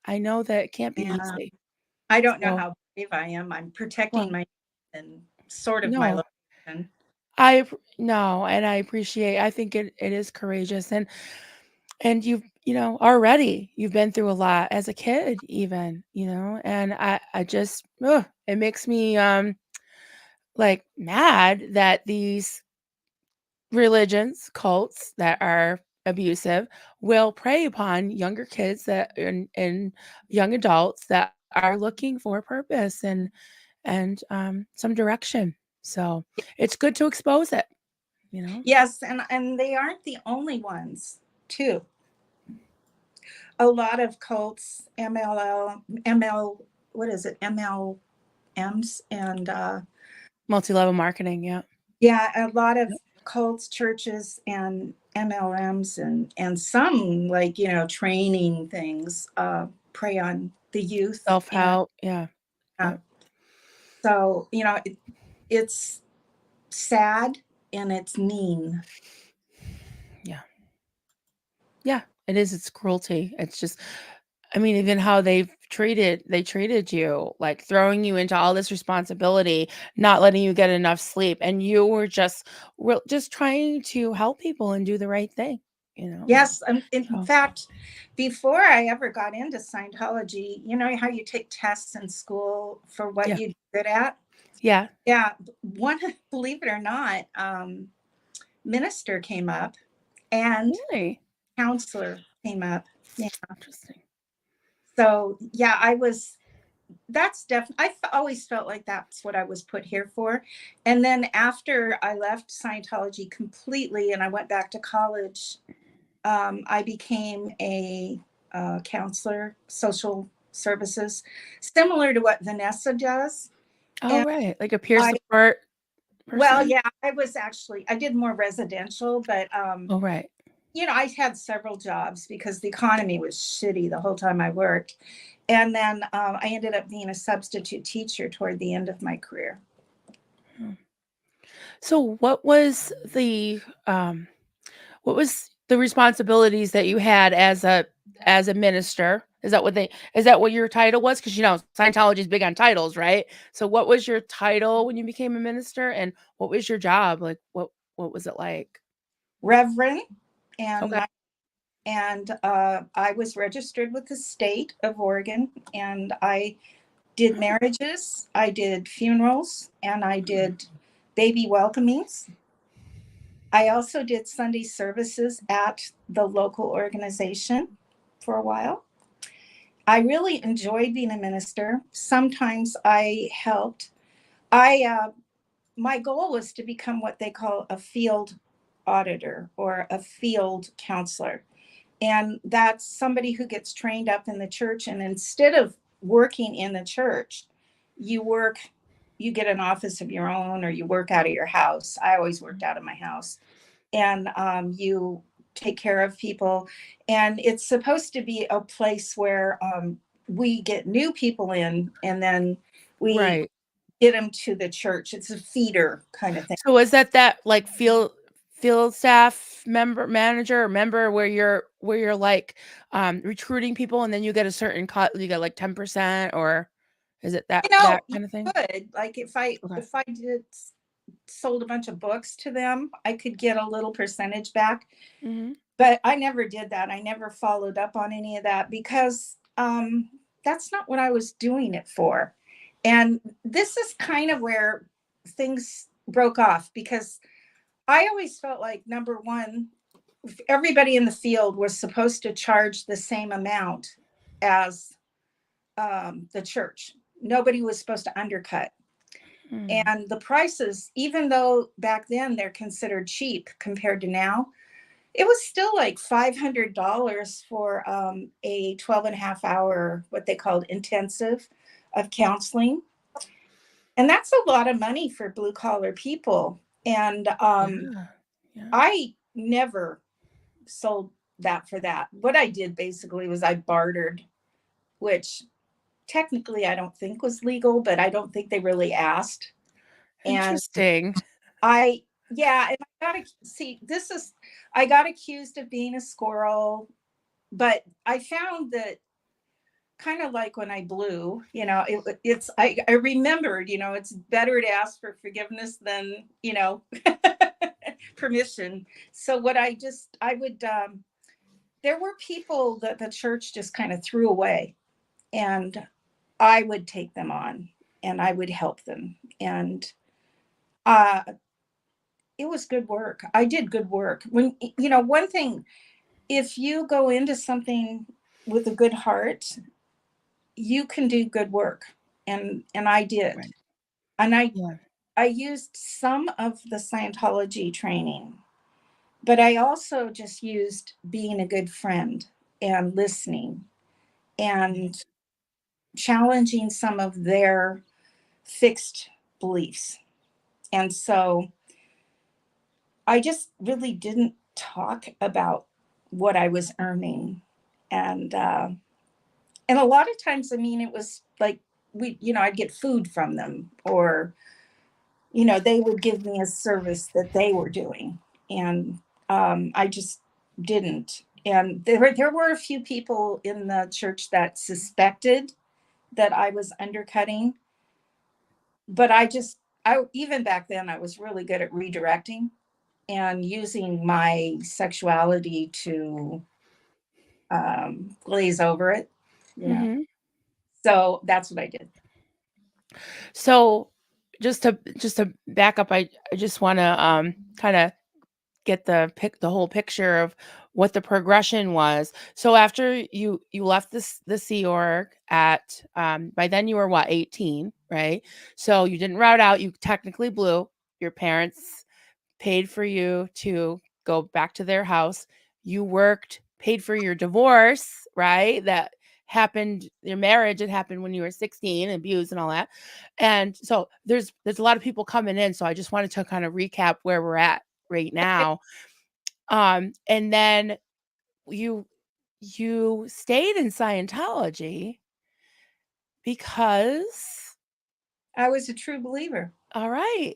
I know that it can't be Yeah. easy. I don't know So, how brave I am. I'm protecting well, my and sort of my no. location. No, and I appreciate. I think it is courageous, and already you've been through a lot as a kid, even, and I just, it makes me like mad that these religions, cults that are abusive will prey upon younger kids and young adults that are looking for purpose and some direction. So it's good to expose it. Yes, and they aren't the only ones, too. A lot of cults, ML, what is it? MLMs and Multi-level marketing, yeah. yeah, a lot of Yep. cults, churches, and MLMs and some like training things prey on the youth and Self-help, yeah. uh, Yep. so it's sad and it's mean. Yeah. Yeah, it is. It's cruelty. It's just, I mean, even how they treated you, like throwing you into all this responsibility, not letting you get enough sleep, and you were just trying to help people and do the right thing. Yes, in So, fact, before I ever got into Scientology, you know how you take tests in school for what yeah. you're good at? Yeah. Yeah, one, believe it or not, minister came up and Really counselor came up. Yeah. interesting. So yeah, that's definitely, always felt like that's what I was put here for. And then after I left Scientology completely and I went back to college, I became a counselor, social services, similar to what Vanessa does. Oh, And right, like a peer I, support well, person? yeah, I did more residential, but Oh, right. I had several jobs because the economy was shitty the whole time I worked. And then I ended up being a substitute teacher toward the end of my career. Hmm. So what was the responsibilities that you had as a minister? Is that what your title was? Because Scientology is big on titles, right? So what was your title when you became a minister, and what was your job? Like what was it like? Reverend, and Okay. my and I was registered with the state of Oregon, and I did Oh, marriages, I did funerals, and I did baby welcomings. I also did Sunday services at the local organization for a while. I really enjoyed being a minister. Sometimes I helped. I My goal was to become what they call a field auditor or a field counselor. And that's somebody who gets trained up in the church. And instead of working in the church, you work, you get an office of your own, or you work out of your house. I always worked out of my house. And you take care of people. And it's supposed to be a place where we get new people in, and then we Right. get them to the church. It's a feeder kind of thing. So is that like field staff manager or member where you're like recruiting people and then you get a certain cut, you get like 10% or is it that You kind of thing? could, like, Okay. if I did sold a bunch of books to them, I could get a little percentage back. Mhm. But I never did that. I never followed up on any of that because that's not what I was doing it for. And this is kind of where things broke off, because I always felt like, number one, everybody in the field was supposed to charge the same amount as the church. Nobody was supposed to undercut. Mm. And the prices, even though back then they're considered cheap compared to now, it was still like $500 for a 12 and a half hour, what they called intensive of counseling. And that's a lot of money for blue collar people. And Yeah. Yeah. I never sold that for that. What I did basically was I bartered, which technically I don't think was legal, but I don't think they really asked. And Interesting. yeah, and I got to see, I got accused of being a squirrel, but I found that, kind of like when I blew, I remembered, it's better to ask for forgiveness than, permission. So I would, there were people that the church just kind of threw away, and I would take them on and I would help them. And uh, it was good work. I did good work. One thing, if you go into something with a good heart, you can do good work. And I did. Right. And Yeah. I used some of the Scientology training, but I also just used being a good friend and listening Right. and challenging some of their fixed beliefs. And so I just really didn't talk about what I was earning. And a lot of times, I mean, it was like, I'd get food from them, or they would give me a service that they were doing. And I just didn't. And there were a few people in the church that suspected that I was undercutting, but even back then, I was really good at redirecting and using my sexuality to glaze over it, you know. Mhm. So that's what I did. So just to back up, I just want to kind of get the whole picture of what the progression was. So after you left the Sea Org at by then you were what, 18, right? So you didn't route out, you technically blew. Your parents paid for you to go back to their house. You worked, paid for your divorce, right? That happened, your marriage had happened when you were 16, abused and all that. And so there's a lot of people coming in. So I just wanted to kind of recap where we're at right now. And then you you stayed in Scientology because I was a true believer. all right,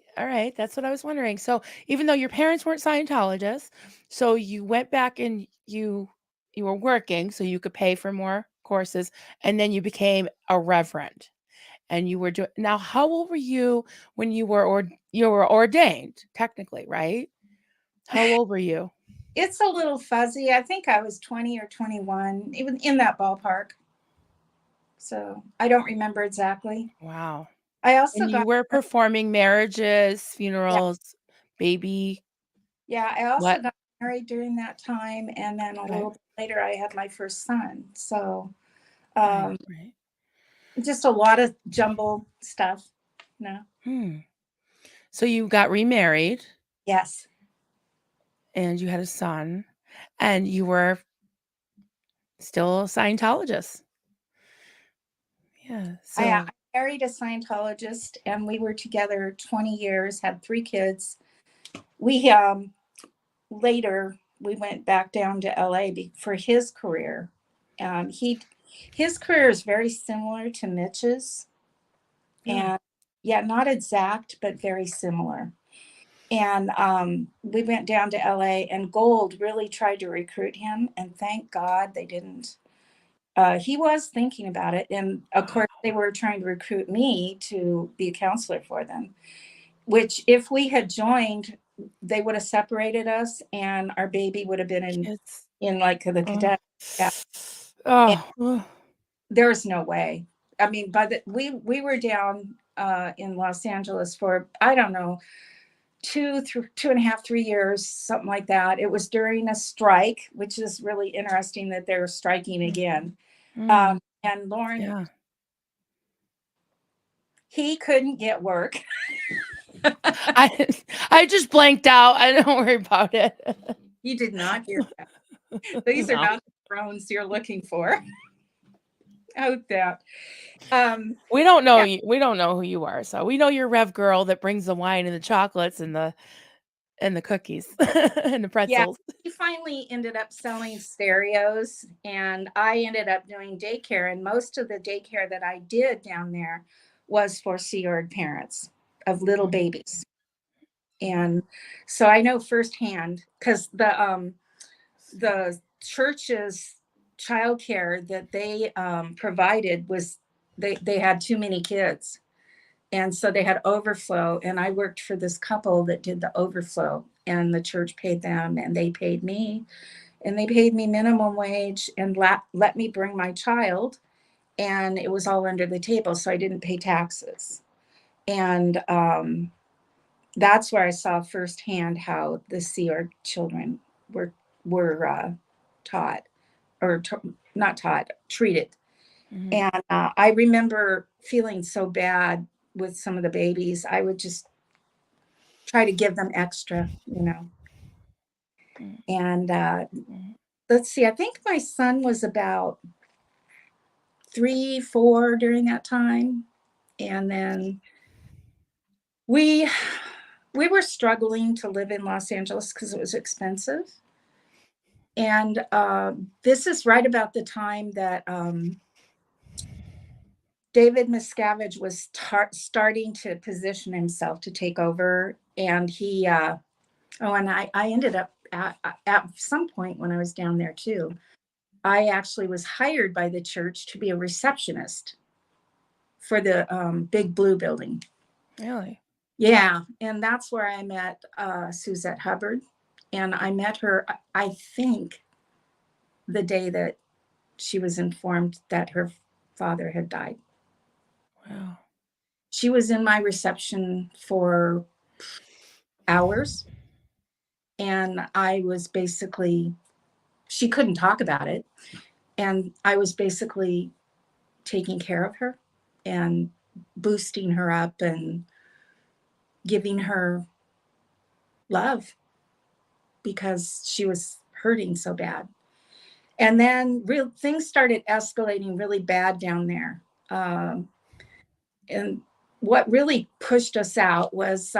that's what I was wondering. So even though your parents weren't Scientologists, so you went back and you were working so you could pay for more courses, and then you became a reverend. And you were doing now, how old were you when you were ordained, technically, right? How old were you? It's a little fuzzy. I think I was 20 or 21, even in that ballpark. So I don't remember exactly. Wow. I also And you got, were performing marriages, yeah, funerals, baby yeah, I also what? got married during that time. And then a Okay. little bit later, I had my first son. So Right, um, right. just a lot of jumble stuff. No. Hmm. So you got remarried Yes. and you had a son and you were still a Scientologist. Yeah. I So married a Scientologist, and we were together 20 years, had 3 kids. We later we went back down to LA for his career. His career is very similar to Mitch's, Really? and yeah, not exact, but very similar. And we went down to LA, and Gold really tried to recruit him, and thank God they didn't. He was thinking about it, and of course, they were trying to recruit me to be a counselor for them. Which, if we had joined, they would have separated us, and our baby would have been Kids. in like the Oh. cadet. Yeah, and Oh. Ugh. there's no way. I mean, we were down in Los Angeles for, I don't know, 2.5, 3 years, something like that. It was during a strike, which is really interesting that they're striking again. Mm. And Lauren, Yeah. he couldn't get work. I I just blanked out. I don't worry about it. You did not hear that. These are No. not the drones you're looking for. Out that. Um, We don't know yeah, you. We don't know who you are. So we know you're Rev Girl that brings the wine and the chocolates and the cookies and the yeah. pretzels. He finally ended up selling stereos, and I ended up doing daycare. And most of the daycare that I did down there was for Sea Org parents of little Mm. babies. And so I know firsthand, because the church's childcare that they provided was, they had too many kids, and so they had overflow, and I worked for this couple that did the overflow, and the church paid them, and they paid me, and they paid me minimum wage, and let me bring my child, and it was all under the table, so I didn't pay taxes. And that's where I saw firsthand how the Sea Org children were taught, or not taught, treated. Mhm. And I remember feeling so bad with some of the babies. I would just try to give them extra. Mm. And Mhm. let's see, I think my son was about 3, 4 during that time. And then we we were struggling to live in Los Angeles because it was expensive. And this is right about the time that David Miscavige was starting to position himself to take over. And and I ended up at some point when I was down there too, I actually was hired by the church to be a receptionist for the Big Blue building. Really? Yeah. And that's where I met Suzette Hubbard. And I met her, I think, the day that she was informed that her father had died. Wow. She was in my reception for hours. And I was basically, she couldn't talk about it. And I was basically taking care of her and boosting her up and giving her love because she was hurting so bad. And then real things started escalating really bad down there. And what really pushed us out was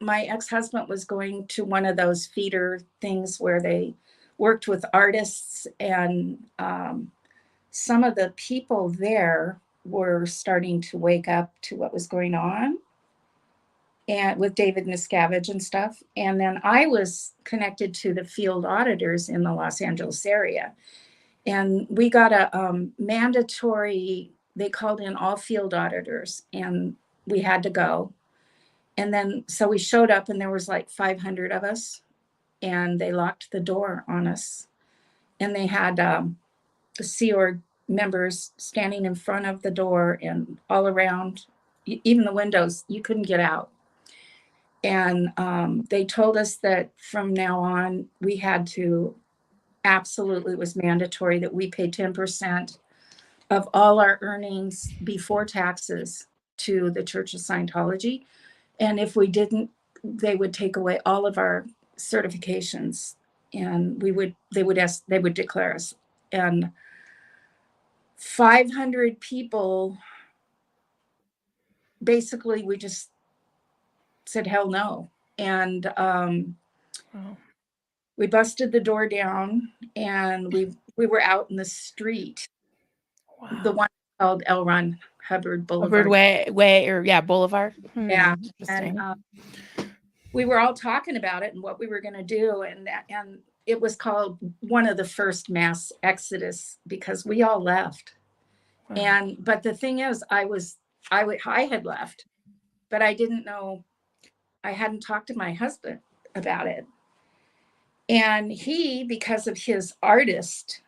my ex-husband was going to one of those feeder things where they worked with artists, and some of the people there were starting to wake up to what was going on, and with David Miscavige and stuff. And then I was connected to the field auditors in the Los Angeles area. And we got a mandatory, they called in all field auditors, and we had to go. And then, so we showed up, and there was like 500 of us, and they locked the door on us. And they had the Sea Org members standing in front of the door and all around, even the windows, you couldn't get out. And they told us that from now on, we had to, absolutely, it was mandatory that we pay 10% of all our earnings before taxes to the Church of Scientology. And if we didn't, they would take away all of our certifications, and they would declare us. And 500 people basically we just said hell no. And Oh, we busted the door down, and we were out in the street, the wow. one called L. Ron Hubbard Hubbard Boulevard. Way, or yeah, Boulevard. Yeah, and Interesting. we were all talking about it and what we were going to do, and it was called one of the first mass exodus because we all left. Wow. And but the thing is, I had left, but I didn't know. I hadn't talked to my husband about it, and he, because of his artist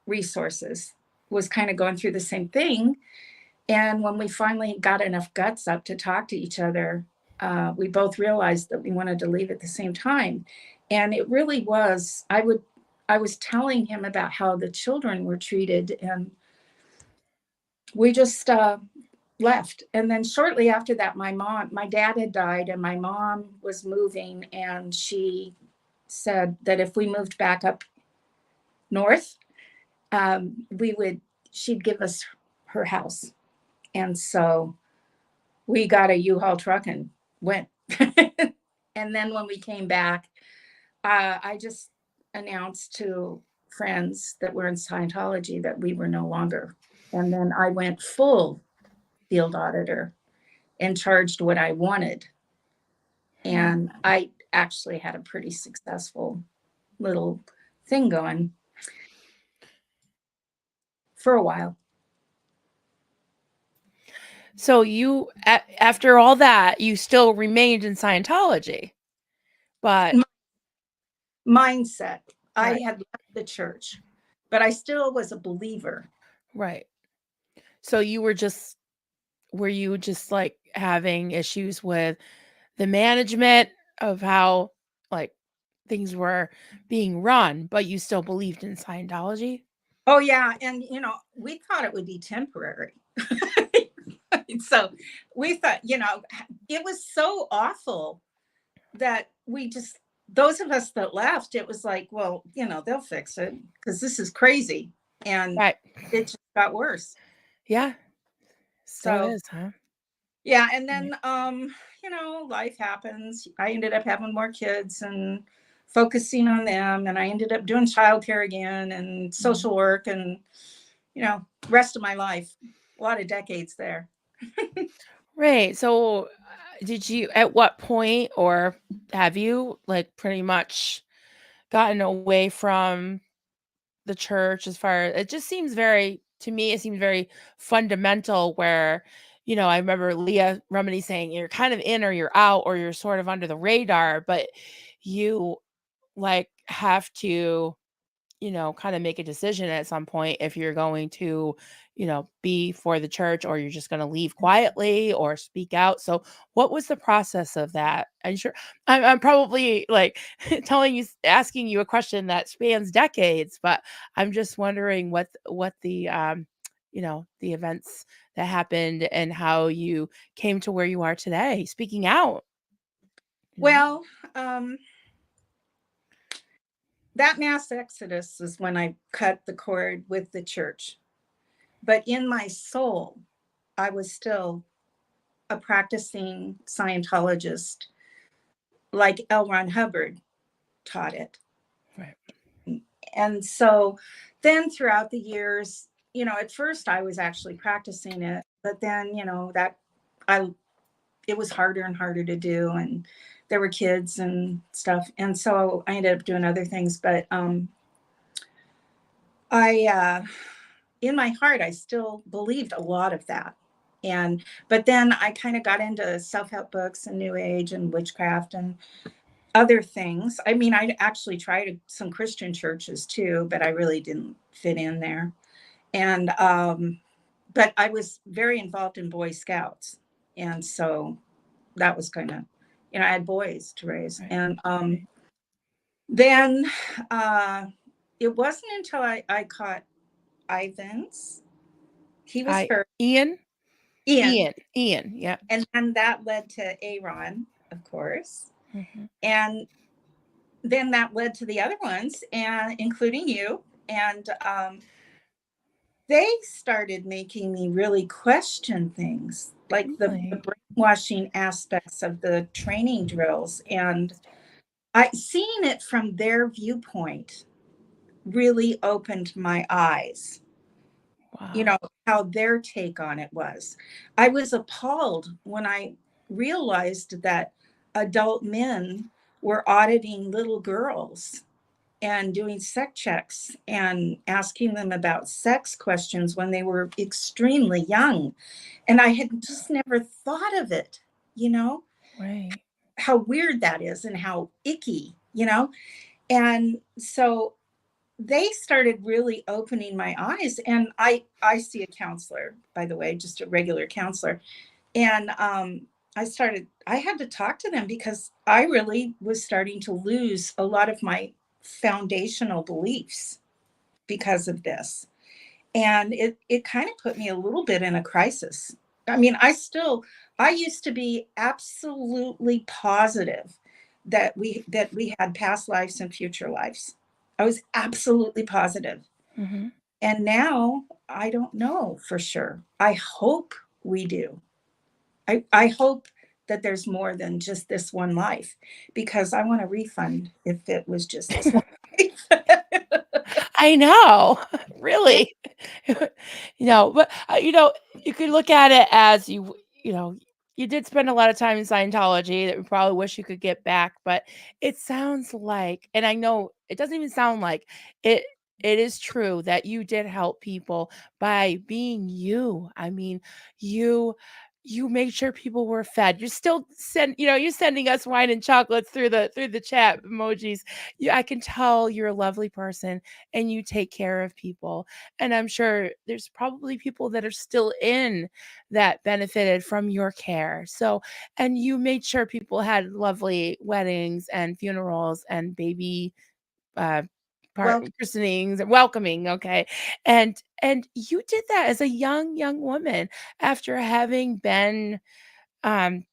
resources, was kind of going through the same thing. And when we finally got enough guts up to talk to each other, we both realized that we wanted to leave at the same time. And it really was, I was telling him about how the children were treated, and we just left. And then shortly after that, my dad had died, and my mom was moving, and she said that if we moved back up north, we would, she'd give us her house. And so we got a U-Haul truck and went. And then when we came back, I just announced to friends that were in Scientology that we were no longer. And then I went full field auditor and charged what I wanted. And I actually had a pretty successful little thing going for a while. So you, after all that, you still remained in Scientology, but Mindset. I right, had left the church, but I still was a believer. right. So were you just like having issues with the management of how like things were being run, but you still believed in Scientology? Oh yeah, and we thought it would be temporary. So we thought, it was so awful that we just, those of us that left, it was like, well, they'll fix it because this is crazy. And Right. it just got worse. Yeah. Still So is, huh? yeah, and Right. then life happens. I ended up having more kids and focusing on them, and I ended up doing childcare again and Mhm. social work, and rest of my life, a lot of decades there. Right. So, did you, at what point, or have you like pretty much gotten away from the church? As far, it just seems very, to me, it seems very fundamental where, I remember Leah Remini saying you're kind of in or you're out or you're sort of under the radar, but you like have to, kind of make a decision at some point if you're going to, be for the church or you're just going to leave quietly or speak out. So, what was the process of that? I'm sure I'm probably like telling you, asking you a question that spans decades, but I'm just wondering what the the events that happened and how you came to where you are today, speaking out. You know, Well, that mass exodus is when I cut the cord with the church. But in my soul, I was still a practicing Scientologist, like L. Ron Hubbard taught it. right, And so then throughout the years, at first I was actually practicing it, but then, that I it was harder and harder to do, and there were kids and stuff. And so I ended up doing other things, but I in my heart I still believed a lot of that. But then I kind of got into self-help books and new age and witchcraft and other things. I mean, I actually tried some Christian churches too, but I really didn't fit in there. And but I was very involved in Boy Scouts, and so that was kind of, I had boys to raise. right, And right. then uh, it wasn't until I caught Ivan's. He was I first, Ian, Ian, Ian, yeah. and then that led to Aaron, of course, Mhm. and then that led to the other ones, and including you. And they started making me really question things, like the Really? brainwashing aspects of the training drills. And I seeing it from their viewpoint really opened my eyes, you Wow. know, how their take on it was. I was appalled when I realized that adult men were auditing little girls and doing sex checks and asking them about sex questions when they were extremely young. And I had just never thought of it, you know, Right. how weird that is and how icky, you know. And so they started really opening my eyes. And I see a counselor, by the way, just a regular counselor. And I had to talk to them because I really was starting to lose a lot of my foundational beliefs because of this. And it kind of put me a little bit in a crisis. I mean, I used to be absolutely positive that we had past lives and future lives. I was absolutely positive. Mm-hmm. And now I don't know for sure. I hope we do. I hope that there's more than just this one life, because I want a refund if it was just this one life. I know, Yeah. really. But you could look at it as you did spend a lot of time in Scientology that we probably wish you could get back, but it sounds like, and I know it doesn't even sound like it. It is true that you did help people by being you. I mean, you you made sure people were fed. You're still you're sending us wine and chocolates through the chat emojis. I can tell you're a lovely person and you take care of people. And I'm sure there's probably people that are still in that benefited from your care. So, and you made sure people had lovely weddings and funerals and baby uh Well, christenings and welcoming, okay? And you did that as a young woman after having been um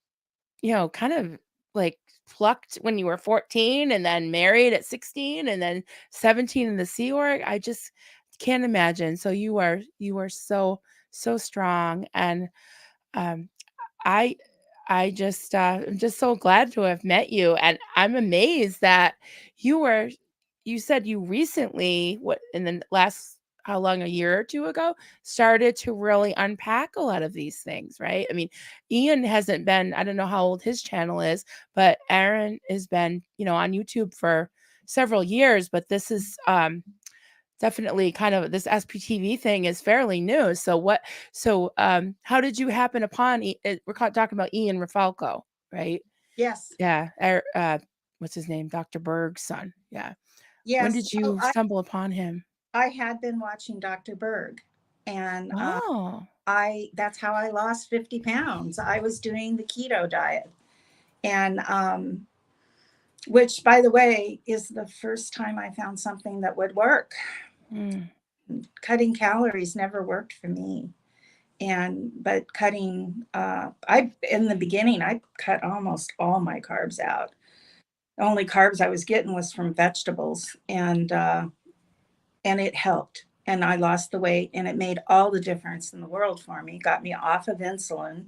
kind of like plucked when you were 14 and then married at 16 and then 17 in the Sea Org. I just can't imagine. So you are so strong. And um I I'm just so glad to have met you, and I'm amazed that you were you said you recently, what, in the last, how long, a year or two ago, started to really unpack a lot of these things, right? I mean, Ian hasn't been, I don't know how old his channel is, but Aaron has been, on YouTube for several years, but this is definitely kind of, this SPTV thing is fairly new. How did you happen upon we're talking about Ian Rafalco, right? yes. Yeah. What's his name? Dr. Berg's son. Yeah. When Yes. did Well, you stumble upon him? I had been watching Dr. Berg, and Oh. I that's how I lost 50 pounds. I was doing the keto diet. And which, by the way, is the first time I found something that would work. Mm, Cutting calories never worked for me. And but cutting I in the beginning I cut almost all my carbs out. The only carbs I was getting was from vegetables, and it helped. And I lost the weight, and it made all the difference in the world for me. Got me off of insulin,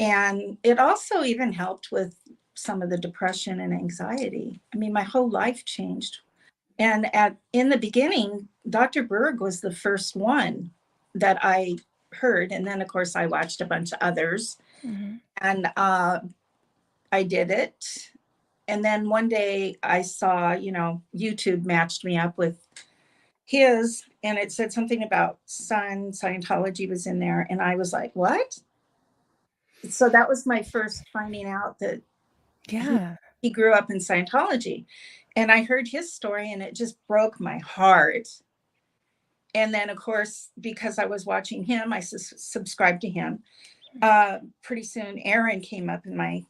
and it also even helped with some of the depression and anxiety. I mean, my whole life changed. And at in the beginning, Dr. Berg was the first one that I heard, and then of course I watched a bunch of others, mhm. and I did it. And then one day I saw, YouTube matched me up with his, and it said something about Scientology was in there, and I was like, what? So that was my first finding out that he Yeah. he grew up in Scientology. And I heard his story, and it just broke my heart. And then of course, because I was watching him, I subscribed to him. Pretty soon Aaron came up in my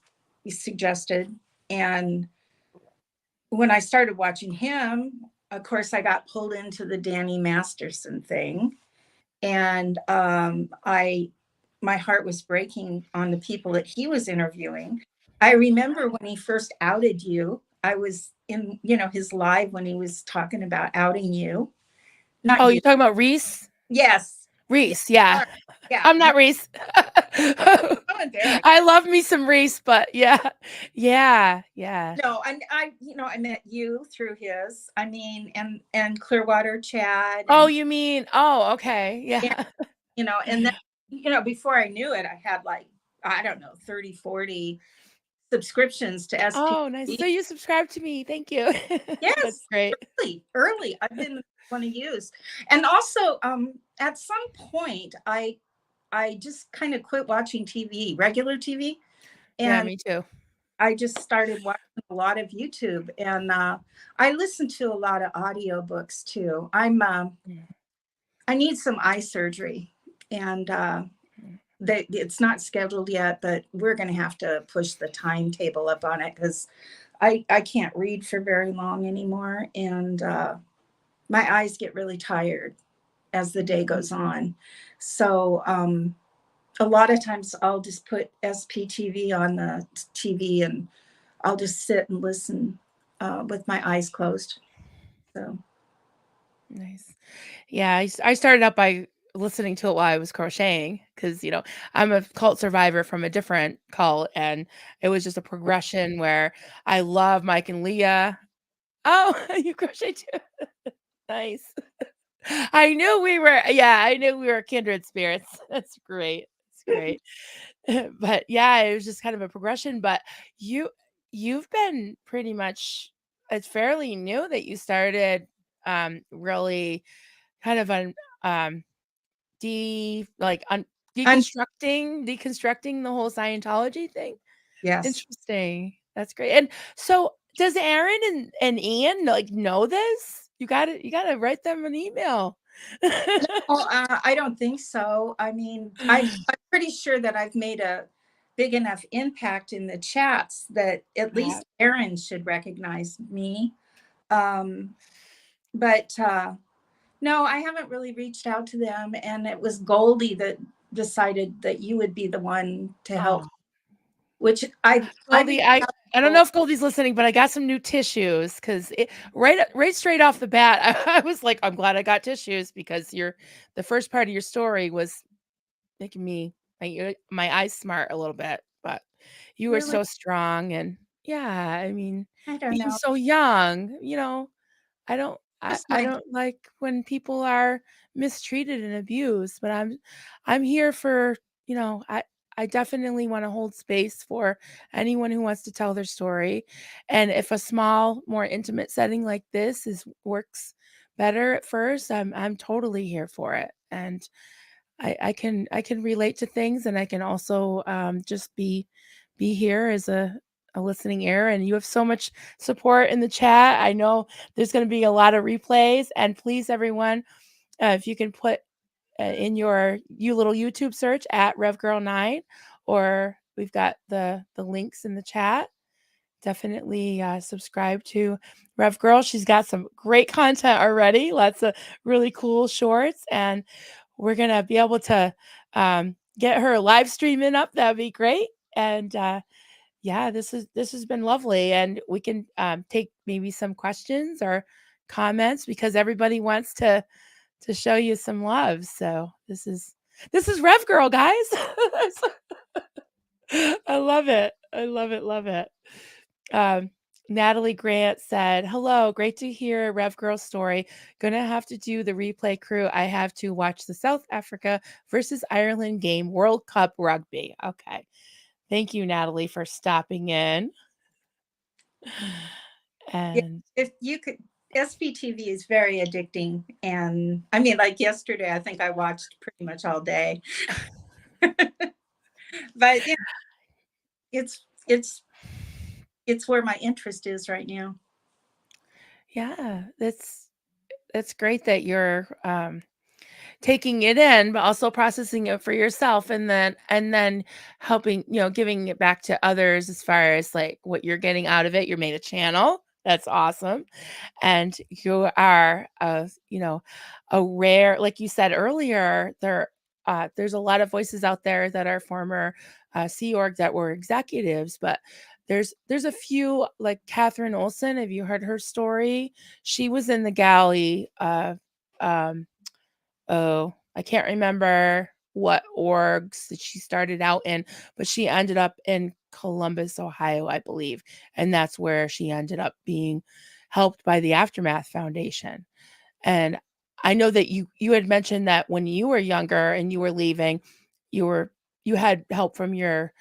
suggested. And when I started watching him, of course I got pulled into the Danny Masterson thing. And I my heart was breaking on the people that he was interviewing. I remember when he first outed you. I was in, his live when he was talking about outing you. Not Oh, you. you're talking about Reese? Yes. Yeah. Reese, yeah. All right. Yeah. I'm not Reese. I'm embarrassed. I love me some Reese, but yeah. Yeah, yeah. No, I met you through his. I mean, and Clearwater Chad Oh, and you mean okay, and yeah. and then before I knew it, I had like, I don't know, 30, 40 subscriptions to Oh, nice. SPTV. So you subscribed to me. Thank you. That's Yes, great. early. I've been one to use. And also, at some point I just kind of quit watching TV, regular TV, Yeah, and me too. I just started watching a lot of YouTube, and I listen to a lot of audiobooks too. Mm, I need some eye surgery, and mm. it's not scheduled yet, but we're going to have to push the timetable up on it because I can't read for very long anymore, and my eyes get really tired as the day goes on. So a lot of times I'll just put SPTV on the TV, and I'll just sit and listen with my eyes closed. So Nice. Yeah, I started out by listening to it while I was crocheting because, I'm a cult survivor from a different cult, and it was just a progression where I love Mike and Leah. Oh, you crochet too? Nice. I knew we were kindred spirits. That's great. That's great. But yeah, it was just kind of a progression, but you you've been pretty much it's fairly new that you started really kind of um de like un, I'm deconstructing the whole Scientology thing. yes. Interesting. That's great. And so does Aaron and Ian like know this? You gotta write them an email. Well, I don't think so. I mean, I'm pretty sure that I've made a big enough impact in the chats that at Yeah. least Aaron should recognize me. Um, but no, I haven't really reached out to them. And it was Goldie that decided that you would be the one to help, Oh. which I Goldie, reached I out to I don't know Goldie. if Goldie's listening, but I got some new tissues because right straight off the bat, I was like, I'm glad I got tissues because the first part of your story was making me my eyes smart a little bit, but you were Really? so strong and yeah, I mean, I don't being know. so young, I Just I my don't like when people are mistreated and abused, but I'm here for, I definitely want to hold space for anyone who wants to tell their story. And if a small, more intimate setting like this is works better at first, I'm totally here for it. And I can relate to things, and I can also just be here as a listening ear. And you have so much support in the chat. I know there's going to be a lot of replays, and please, everyone, if you can put in your little YouTube search at Rev Girl 9, or we've got the links in the chat. Definitely subscribe to Rev Girl. She's got some great content already, lots of really cool shorts, and we're gonna be able to get her live streaming up. That'd be great. And yeah, this has been lovely, and we can take maybe some questions or comments because everybody wants to show you some love. So this is Rev Girl, guys. I love it. I love it. Love it. Um, Natalie Grant said, "Hello, great to hear Rev Girl's story. Gonna have to do the replay crew. I have to watch the South Africa versus Ireland game, World Cup rugby." Okay. Thank you, Natalie, for stopping in. Yeah, And if you could, SPTV is very addicting. And I mean, like yesterday, I think I watched pretty much all day. But yeah, it's it's it's where my interest is right now. yeah, that's great that you're taking it in, but also processing it for yourself, and then helping, giving it back to others as far as like what you're getting out of it. You made a channel. That's awesome. And you are a rare, like you said earlier, there's a lot of voices out there that are former Sea Org that were executives, but there's a few like Catherine Olson. Have you heard her story? She was in the galley um oh I can't remember what orgs that she started out in, but she ended up in Columbus, Ohio, I believe. And that's where she ended up being helped by the Aftermath Foundation. And I know that you had mentioned that when you were younger and you were leaving, you were you had help from your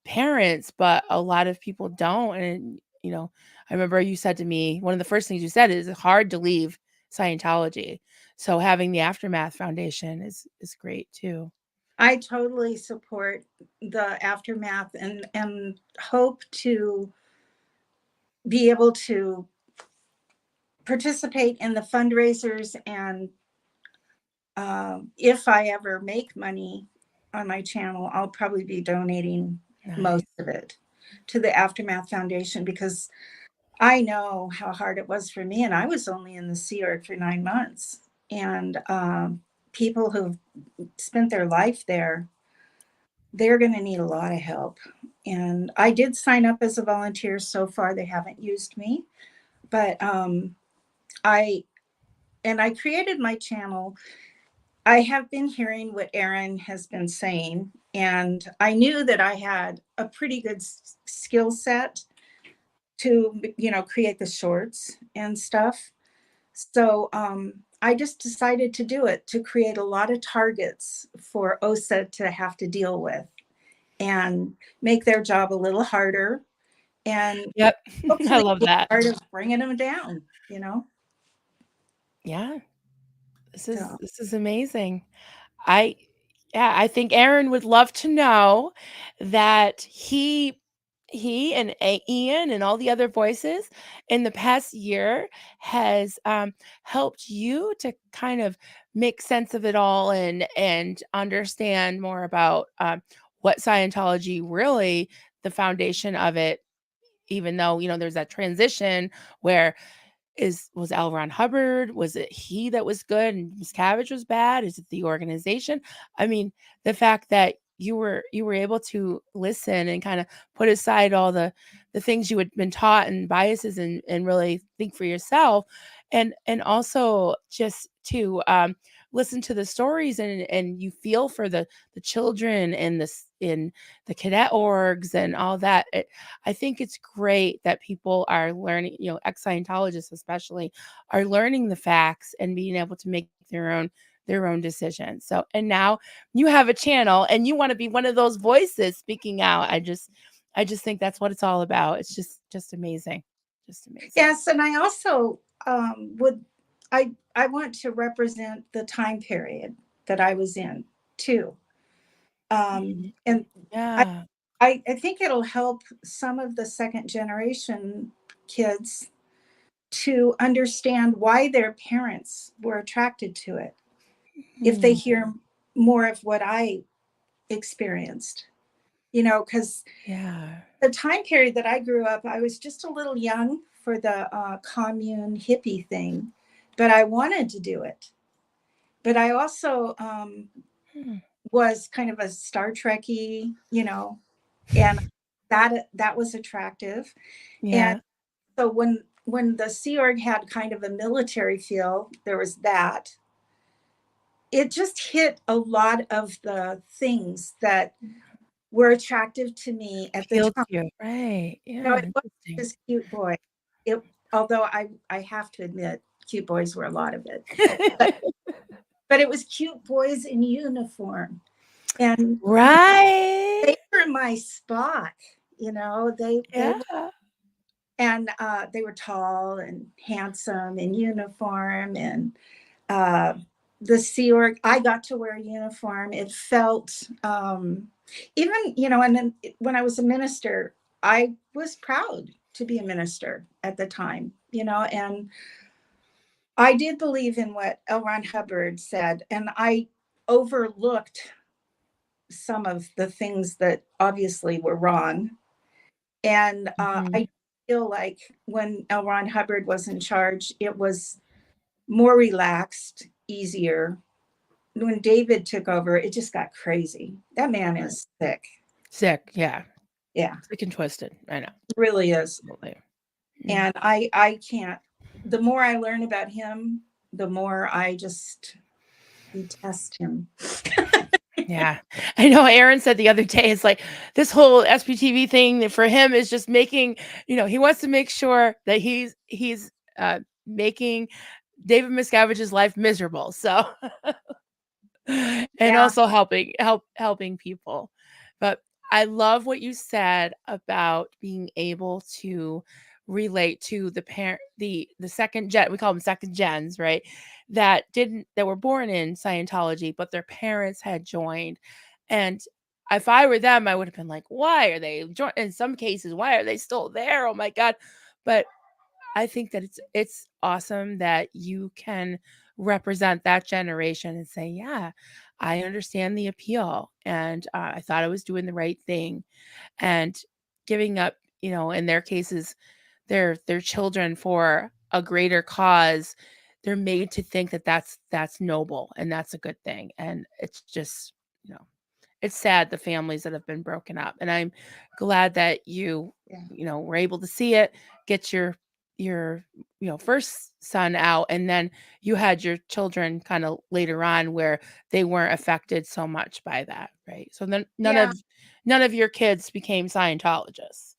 parents, but a lot of people don't. And I remember you said to me, one of the first things you said is it's hard to leave Scientology. So having the Aftermath Foundation is great too. I totally support the Aftermath and hope to be able to participate in the fundraisers. And if I ever make money on my channel, I'll probably be donating Nice. most of it to the Aftermath Foundation, because I know how hard it was for me. And I was only in the Sea Org for 9 months. And people who've spent their life there, they're going to need a lot of help. And I did sign up as a volunteer. So far, they haven't used me. But I created my channel. I have been hearing what Aaron has been saying, and I knew that I had a pretty good skill set to, create the shorts and stuff. So I just decided to do it, to create a lot of targets for OSA to have to deal with and make their job a little harder, and Yep. I hopefully love be that. part of bringing them down. Yeah. So This is amazing. I yeah, I think Aaron would love to know that he and Ian and all the other voices in the past year has helped you to kind of make sense of it all and understand more about what Scientology really, the foundation of it, even though there's that transition where was L. Ron Hubbard? Was it he that was good and Miscavige was bad? Is it the organization? I mean, the fact that you were able to listen and kind of put aside all the things you had been taught and biases and really think for yourself, and also just to listen to the stories and you feel for the children and this in the cadet orgs and all that. I think it's great that people are learning, ex-Scientologists especially, are learning the facts and being able to make their own decisions. So, and now you have a channel and you want to be one of those voices speaking out. I just think that's what it's all about. It's just amazing. Just amazing. yes, and I also would I want to represent the time period that I was in too. Mhm. And I, Yeah. I think it'll help some of the second generation kids to understand why their parents were attracted to it if they Mhm. hear more of what I experienced. Because Yeah. the time period that I grew up, I was just a little young for the commune hippie thing, but I wanted to do it. But I also Hmm. was kind of a Star Trekky, and that was attractive. And Yeah. so when the Sea Org had kind of a military feel, there was that. It just hit a lot of the things that were attractive to me at the Appealed time. to you. Right. Yeah. It wasn't Interesting. just cute boy. It Although I have to admit, cute boys were a lot of it. But but it was cute boys in uniform. And Right. they were my spot. They Yeah. were, and they were tall and handsome in uniform. And uh, the Sea Org, I got to wear a uniform. It felt, even, and then when I was a minister, I was proud to be a minister at the time, and I did believe in what L. Ron Hubbard said, and I overlooked some of the things that obviously were wrong. And Mhm. I feel like when L. Ron Hubbard was in charge, it was more relaxed, easier. When David took over, it just got crazy. That man Right. is sick. Sick. Yeah. Yeah, Sick and twisted. I know. really is. Absolutely. Mm. And I can't, the more I learn about him, the more I just detest him. Yeah. I know Aaron said the other day, it's like this whole SPTV thing for him is just making, he wants to make sure that he's making David Miscavige's life miserable. So and Yeah. also helping people. But I love what you said about being able to relate to the parent the second gen, we call them second gens, right? That were born in Scientology, but their parents had joined. And if I were them, I would have been like, why are they in some cases, why are they still there? Oh my God. But I think that it's awesome that you can represent that generation and say, yeah, I understand the appeal, and I thought I was doing the right thing, and giving up, in their cases, their children for a greater cause. They're made to think that that's noble and that's a good thing, and it's just, you know, it's sad, the families that have been broken up, and I'm glad that Yeah. were able to see it, get your first son out, and then you had your children kind of later on where they weren't affected so much by that, right? So then Yeah. none of your kids became Scientologists.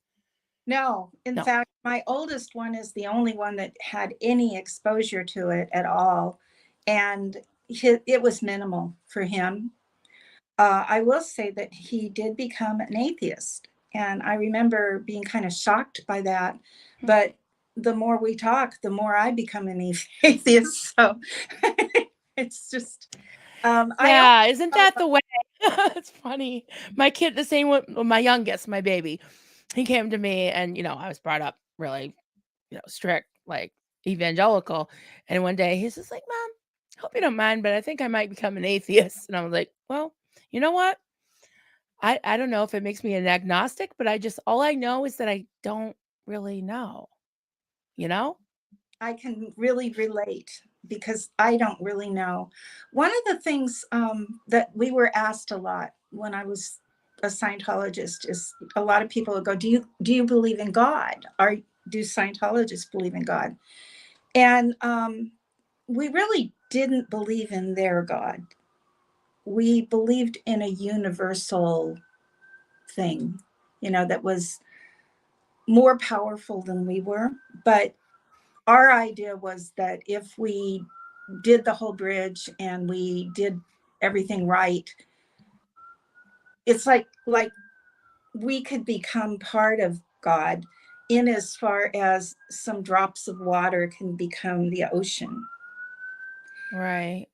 No, in No. fact, my oldest one is the only one that had any exposure to it at all. And it was minimal for him. I will say that he did become an atheist. And I remember being kind of shocked by that. But the more we talk, the more I become an atheist. So it's just, I Yeah, isn't also, that the way? It's funny. My kid, the same with my youngest, my baby. He came to me, and I was brought up really, strict, like evangelical. And one day he's just like, "Mom, hope you don't mind, but I think I might become an atheist." And I was like, "Well, you know what? I don't know if it makes me an agnostic, but all I know is that I don't really know, you know?" I can really relate because I don't really know. One of the things that we were asked a lot when I was a Scientologist is a lot of people would go, "Do you believe in God? Do Scientologists believe in God?" And we really didn't believe in their God. We believed in a universal thing, that was more powerful than we were. But our idea was that if we did the whole bridge and we did everything right, it's like we could become part of God in as far as some drops of water can become the ocean. Right.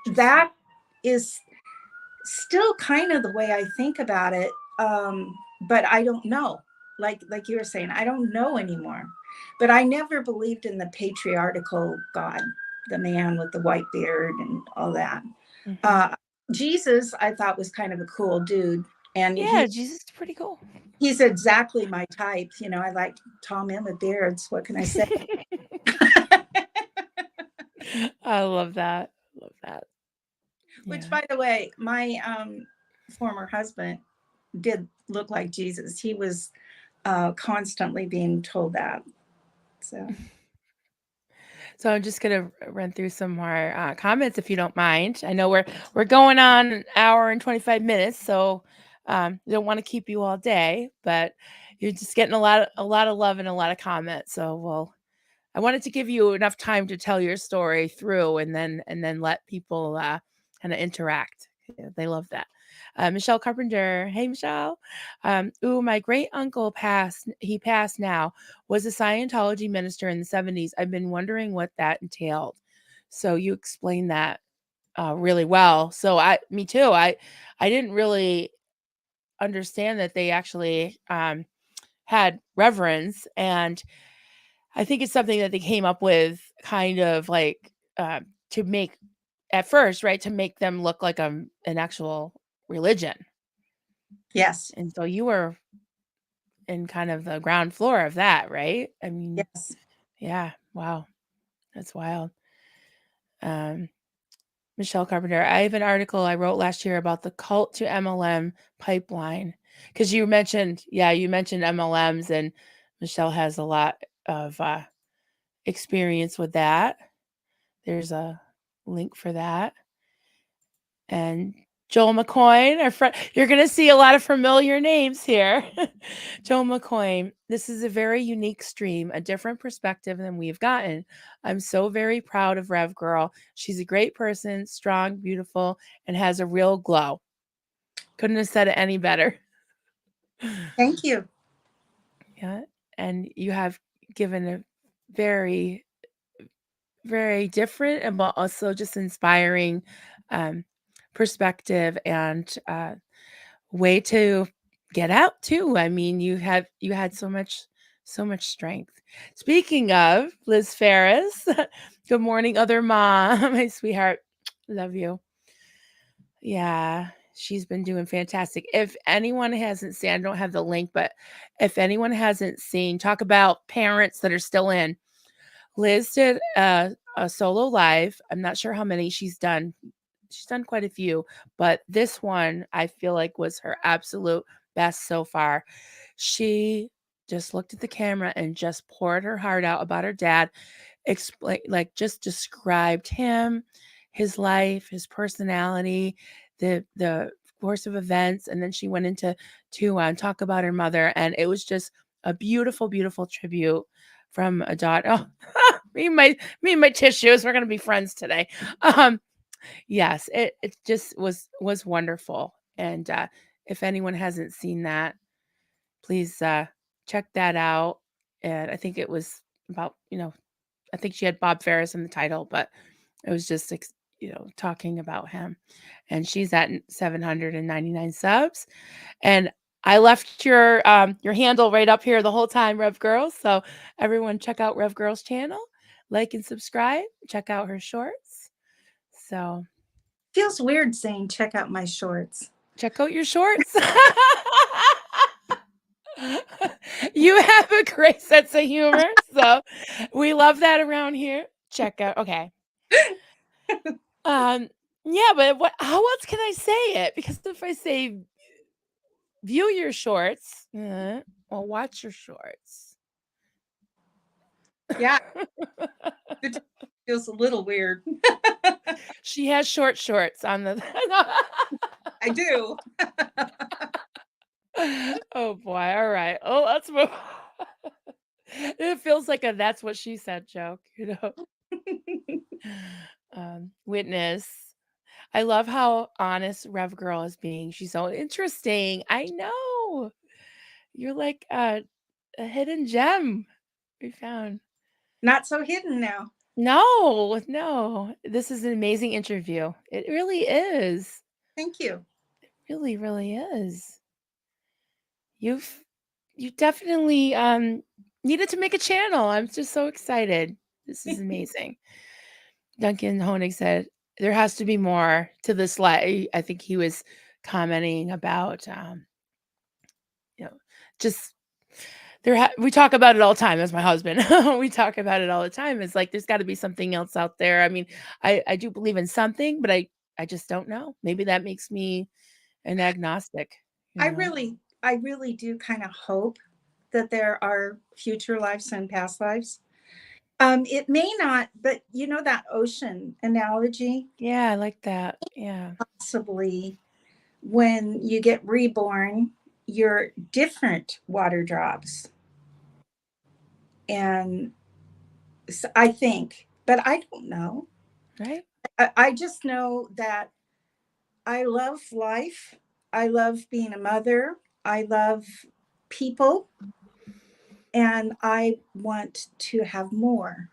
Interesting. That is still kind of the way I think about it. But I don't know. Like you were saying, I don't know anymore. But I never believed in the patriarchal God, the man with the white beard and all that. Mhm. Uh, Jesus, I thought was kind of a cool dude, and Yeah, Jesus is pretty cool. he's exactly my type. I like tall men with beards. What can I say? I love that. Love that. Which, Yeah. by the way, my former husband did look like Jesus. He was constantly being told that. So, So I'm just gonna run through some more comments if you don't mind. I know we're going on an hour and 25 minutes, so don't want to keep you all day, but you're just getting a lot of love and a lot of comments. So I wanted to give you enough time to tell your story through, and then let people kind of interact. Yeah, they love that. Michelle Carpenter, hey Michelle. Ooh, my great uncle passed. He passed now. Was a Scientology minister in the 70s. I've been wondering what that entailed. So you explained that really well. So me too. I didn't really understand that they actually had reverends, and I think it's something that they came up with kind of like to make at first, right? To make them look like an actual religion. yes, And so you were in kind of the ground floor of that, right? I mean, yes. yeah, wow, that's wild. Um, Michelle Carpenter, I have an article I wrote last year about the cult to MLM pipeline because you mentioned MLMs, and Michelle has a lot of experience with that. There's a link for that. And Joel McCoy, our friend, you're going to see a lot of familiar names here. Joel McCoy, this is a very unique stream, a different perspective than we've gotten. I'm so very proud of Rev Girl. She's a great person, strong, beautiful, and has a real glow. Couldn't have said it any better. Thank you. Yeah. And you have given a very, very different and but also just inspiring perspective and way to get out too. I mean, you had so much strength. Speaking of Liz Ferris, good morning, other mom, my sweetheart. Love you. Yeah, she's been doing fantastic. If anyone hasn't seen, I don't have the link, but if anyone hasn't seen, talk about parents that are still in. Liz did a solo live. I'm not sure how many she's done. She's done quite a few, but this one I feel like was her absolute best so far. She just looked at the camera and just poured her heart out about her dad, like just described him, his life, his personality, the course of events, and then she went into to talk about her mother, and it was just a beautiful, beautiful tribute from a daughter. Oh, me and my tissues. We're gonna be friends today. Yes, it just was wonderful, and if anyone hasn't seen that, please check that out. And I think it was about I think she had Bob Ferris in the title, but it was just talking about him. And she's at 799 subs, and I left your handle right up here the whole time, Rev Girls. So everyone check out Rev Girls channel, like and subscribe, check out her shorts. So Feels weird saying check out my shorts. check out your shorts. You have a great sense of humor, so we love that around here. Check out, okay. Yeah, but how else can I say it? Because if I say view your shorts, or watch your shorts. Yeah, it feels a little weird. She has short shorts on the. I do. Oh boy! All right. Oh, let's move. It feels like a "that's what she said" joke, Witness. I love how honest Rev Girl is being. She's so interesting. I know. You're like a hidden gem we found. Not so hidden now. No, no. This is an amazing interview. It really is. Thank you. Really, really is. You've you definitely needed to make a channel. I'm just so excited. This is amazing. Duncan Honig said there has to be more to this life. I think he was commenting about just we talk about it all the time. That's my husband. We talk about it all the time. It's like there's got to be something else out there. I mean, I do believe in something, but I just don't know. Maybe that makes me an agnostic. I really do kind of hope that there are future lives and past lives. It may not, but you know that ocean analogy? Yeah, I like that. Yeah. Possibly when you get reborn, you're different water drops. And I think, but I don't know. Right. I just know that I love life. I love being a mother. I love people. And I want to have more.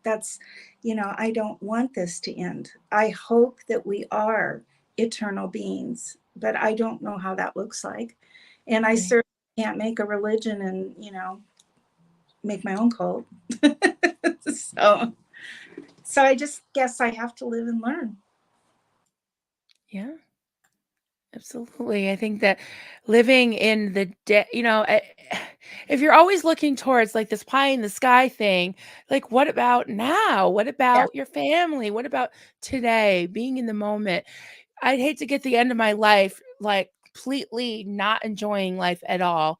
That's, I don't want this to end. I hope that we are eternal beings, but I don't know how that looks like. And I Right. certainly can't make a religion and, make my own cult. So I just guess I have to live and learn. Yeah. Absolutely. I think that living in the day, if you're always looking towards like this pie in the sky thing, like what about now? What Yeah. about your family? What about today? Being in the moment. I'd hate to get the end of my life like completely not enjoying life at all.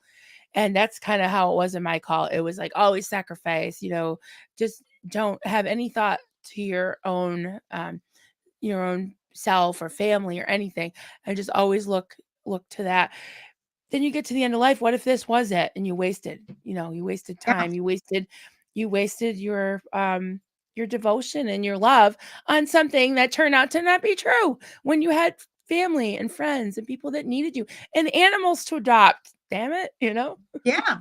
And that's kind of how it was in my call. It was like always sacrifice, just don't have any thought to your own self or family or anything, and just always look to that. Then you get to the end of life. What if this was it and you wasted, you wasted Yeah. time, you wasted your devotion and your love on something that turned out to not be true when you had family and friends and people that needed you and animals to adopt, damn it, Yeah.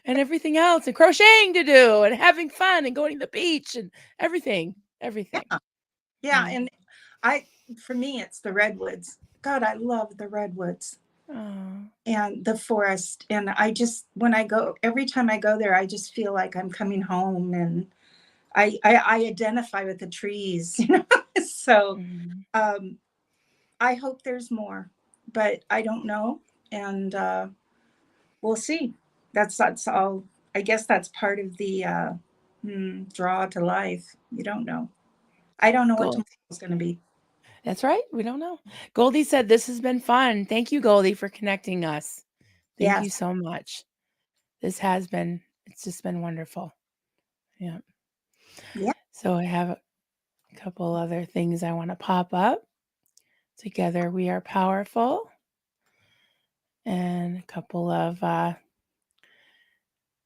and everything else, and crocheting to do and having fun and going to the beach and everything. Yeah. Yeah. Yeah. And I, for me, it's the redwoods. God, I love the redwoods Oh, and the forest. And I just, when I go, every time I go there, I just feel like I'm coming home, and I identify with the trees, So mhm. um, I hope there's more, but I don't know. And we'll see. That's all. I guess that's part of the draw to life. You don't know. I don't know what Cool. tomorrow's going to be. That's right. We don't know. Goldie said, "This has been fun. Thank you, Goldie, for connecting us. Thank you Yes. so much. It's just been wonderful." Yeah. Yeah. So I have a couple other things I want to pop up. Together we are powerful. And a couple of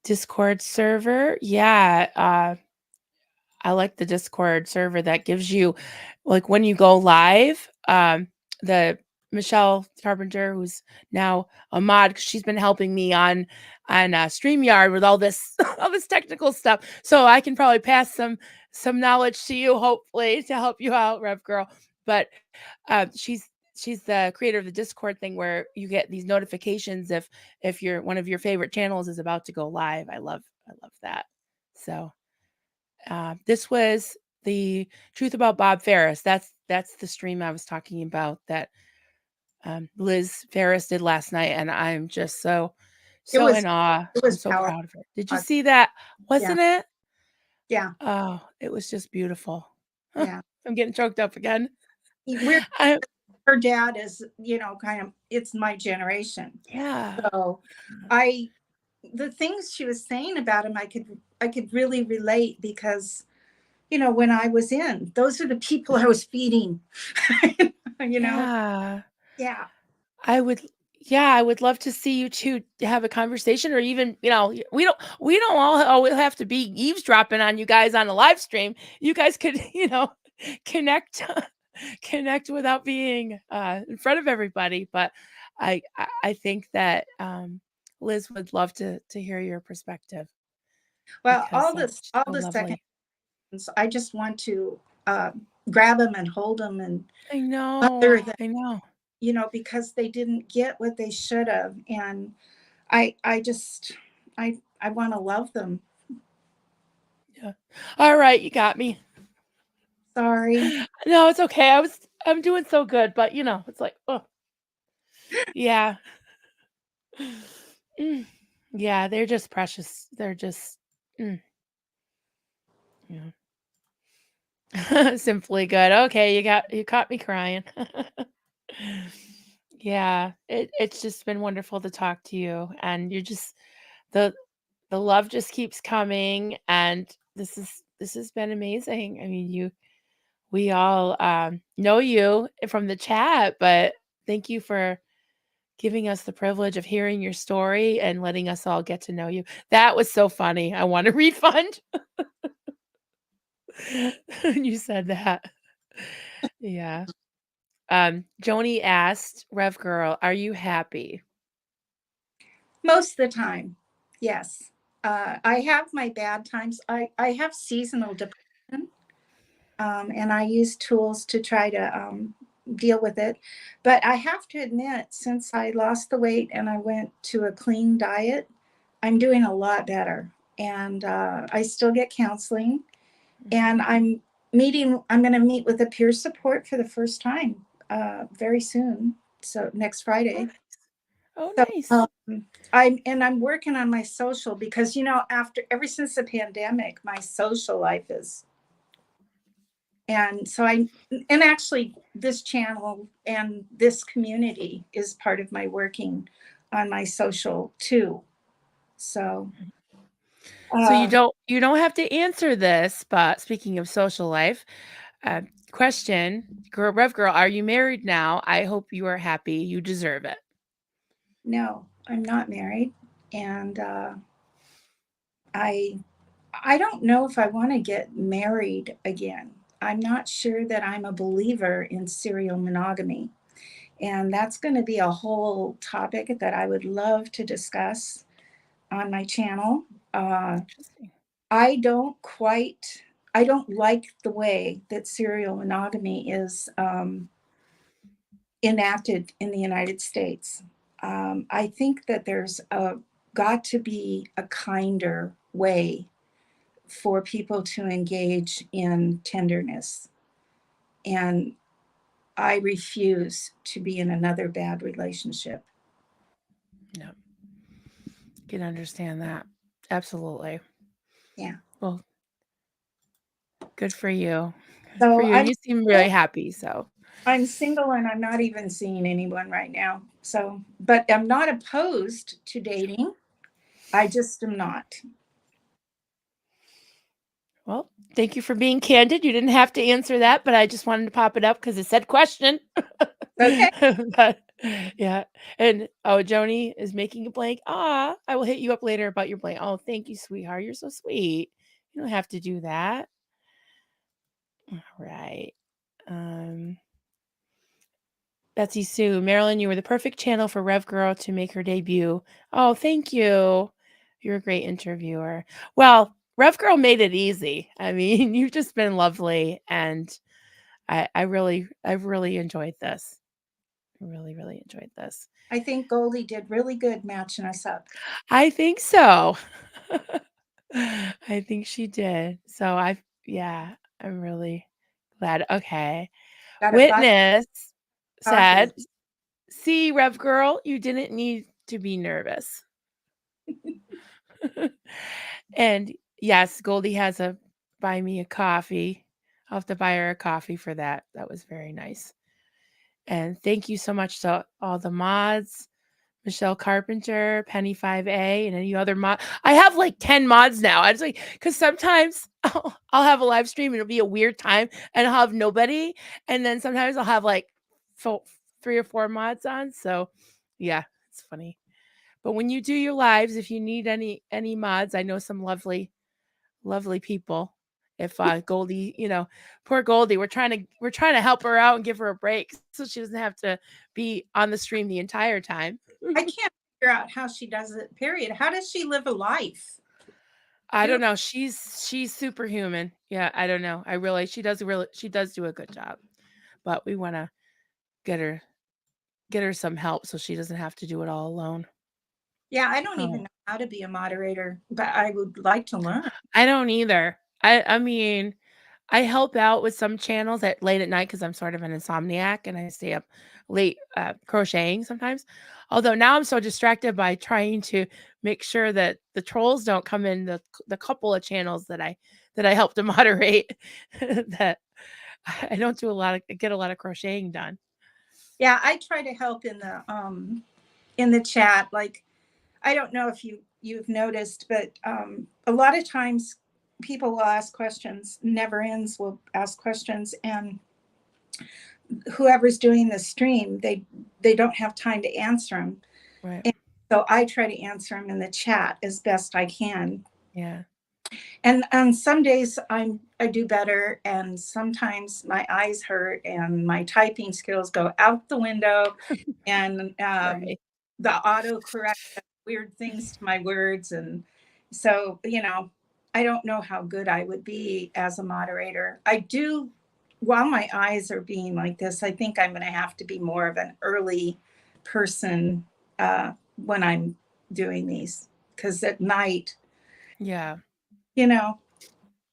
Discord server. Yeah. I like the Discord server that gives you, like, when you go live, the Michelle Carpenter, who's now a mod, 'cause she's been helping me on StreamYard with all this all this technical stuff. So I can probably pass some knowledge to you, hopefully, to help you out, Rev Girl. But she's the creator of the Discord thing where you get these notifications if one of your favorite channels is about to go live. I love that. So this was the truth about Bob Ferris. That's the stream I was talking about that Liz Ferris did last night, and I'm just so It so was in awe. it I'm was so powerful. proud of her. Did you see that? Yeah. Wasn't it? Yeah. Oh, it was just beautiful. Yeah. I'm getting choked up again. We're I Her dad is, kind of, it's my generation. Yeah. So I the things she was saying about him, I could really relate, because when I was in, those are the people I was feeding. you know Yeah. yeah. I would yeah, I would love to see you 2 have a conversation, or even, we don't all have to be eavesdropping on you guys on a live stream. You guys could, connect connect without being in front of everybody. But I think that Liz would love to hear your perspective Well, because she's all so the second lovely. ones, I just want to grab them and hold them, and I know. mother them, I know. because they didn't get what they should have. And I just I want to love them. Yeah. All right, you got me. Sorry. No, it's okay. I'm doing so good, but it's like, oh, yeah. Mm. Yeah, they're just precious. They're just mm, yeah. Simply good. Okay, you caught me crying. Yeah, it's just been wonderful to talk to you, and the the love just keeps coming, and this has been amazing. I mean, we all know you from the chat, but thank you for giving us the privilege of hearing your story and letting us all get to know you. That was so funny. I want a refund. When you said that. Yeah. Joni asked, Rev Girl, are you happy? Most of the time, yes. I have my bad times. I have seasonal depression, and I use tools to try to deal with it. But I have to admit, since I lost the weight and I went to a clean diet, I'm doing a lot better. And I still get counseling. And Mhm. I'm going to meet with a peer support for the first time very soon. So next Oh, Friday. nice. Oh, So nice. I'm working on my social, because after ever since the pandemic, my social life is, and so and actually this channel and this community is part of my working on my social too. So So Uh, you don't have to answer this, but speaking of social life, uh, question, Rev Girl, are you married now? I hope you are happy. You deserve it. no, I'm not married, and I I don't know if I want to get married again. I'm not sure that I'm a believer in serial monogamy. And that's going to be a whole topic that I would love to discuss on my channel. Uh, Interesting. I don't quite, I don't like the way that serial monogamy is enacted in the United States. I think that got to be a kinder way for people to engage in tenderness. And I refuse to be in another bad relationship. No, can understand that. Absolutely. Yeah. Well, good for you. Good for So you. And you seem really happy. So, I'm single and I'm not even seeing anyone right now. So, but I'm not opposed to dating. I just am not. well, thank you for being candid. You didn't have to answer that, but I just wanted to pop it up because it said question. Okay. But yeah. And oh, Joni is making a blank. Ah, I will hit you up later about your blank. Oh, thank you, sweetheart. You're so sweet. You don't have to do that. All right. Um, Betsy Sue, Marilyn, you were the perfect channel for Rev Girl to make her debut. Oh, thank you. You're a great interviewer. Well, Rev Girl made it easy. I mean, you've just been lovely, and I've really enjoyed this. Really, really enjoyed this. I think Goldie did really good matching us up. I think so. I think she did. So yeah, I'm really glad. Okay. Got to buy Witness coffee. said, "See, Rev Girl, you didn't need to be nervous." And yes, Goldie has a buy me a coffee. I'll have to buy her a coffee for that. That was very nice. And thank you so much to all the mods, Michelle Carpenter, Penny 5A, and any other mod. I have like 10 mods now. I just like because sometimes I'll have a live stream and it'll be a weird time and I'll have nobody. And then sometimes I'll have like fo- 3 or 4 mods on. So yeah, it's funny. But when you do your lives, if you need any mods, I know some lovely people. If Goldie, poor Goldie, we're trying to help her out and give her a break so she doesn't have to be on the stream the entire time. I can't figure out how she does it, period. How does she live a life? I Period. don't know. She's superhuman. Yeah, I don't know. She does do a good job. But we want to get her get her some help so she doesn't have to do it all alone. Yeah, I don't even Oh, know how to be a moderator, but I would like to learn. I don't either. I mean, I help out with some channels at late at night because I'm sort of an insomniac and I stay up late crocheting sometimes. Although now I'm so distracted by trying to make sure that the trolls don't come in the couple of channels that I help to moderate that I don't do a lot of get a lot of crocheting done. Yeah, I try to help in the chat. Like, I don't know if you've noticed, but a lot of times people will ask questions. Never ends will ask questions, and whoever's doing the stream, they don't have time to answer them. Right. And so I try to answer them in the chat as best I can. Yeah. And some days I do better, and sometimes my eyes hurt and my typing skills go out the window, and Right. the autocorrect does weird things to my words, and so I don't know how good I would be as a moderator. I do. While my eyes are being like this, I think I'm going to have to be more of an early person when I'm doing these, because at night, Yeah. you know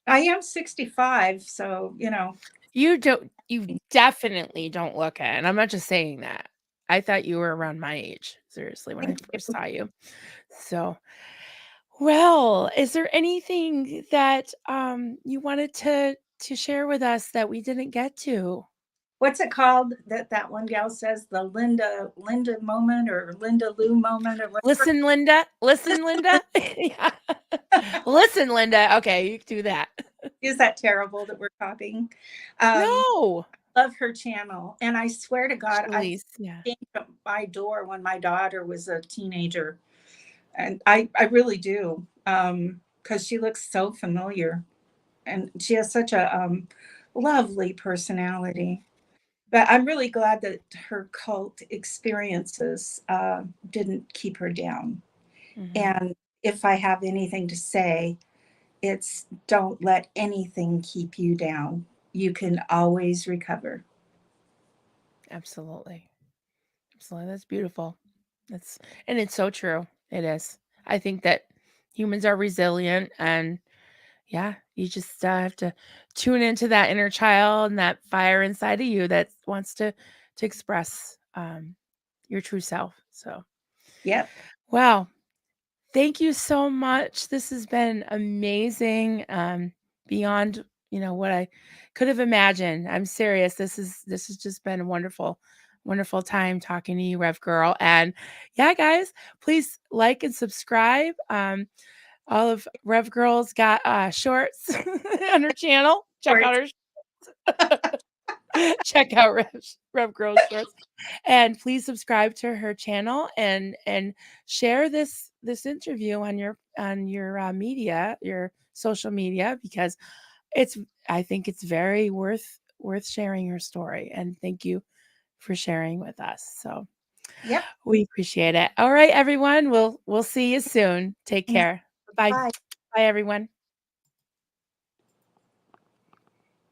I am 65, so, You definitely don't look it. And I'm not just saying that. I thought you were around my age, seriously, when I thank first you. saw you. So, well, is there anything that you wanted to share with us that we didn't get to? what's it called that one gal says, the Linda moment or Linda Lou moment or whatever. Listen, Linda. Listen, Linda. Yeah. Listen, Linda. Okay, you can do that. Is that terrible that we're copying? Um, No. love her channel, and I swear to God, I Please. Yeah. came to my door when my daughter was a teenager, and I really do, because she looks so familiar, and she has such a lovely personality. But I'm really glad that her cult experiences didn't keep her down. Mhm. And if I have anything to say, it's don't let anything keep you down. You can always recover. Absolutely. Absolutely. That's beautiful. That's and it's so true. It is. I think that humans are resilient and yeah, you just have to tune into that inner child and that fire inside of you that wants to express your true self. So, Yep. wow. Thank you so much. This has been amazing. Beyond, what I could have imagined. I'm serious. This has just been a wonderful, wonderful time talking to you, Rev Girl. And yeah, guys, please like and subscribe. All of Rev Girl's got shorts on her channel. Check out her check out Rev Girl's shorts. And please subscribe to her channel and share this interview on your media, your social media, because it's I think it's very worth sharing your story. And thank you for sharing with us. So Yep. we appreciate it. All right, everyone. We'll see you soon. Take care. Bye. Bye. Bye, everyone.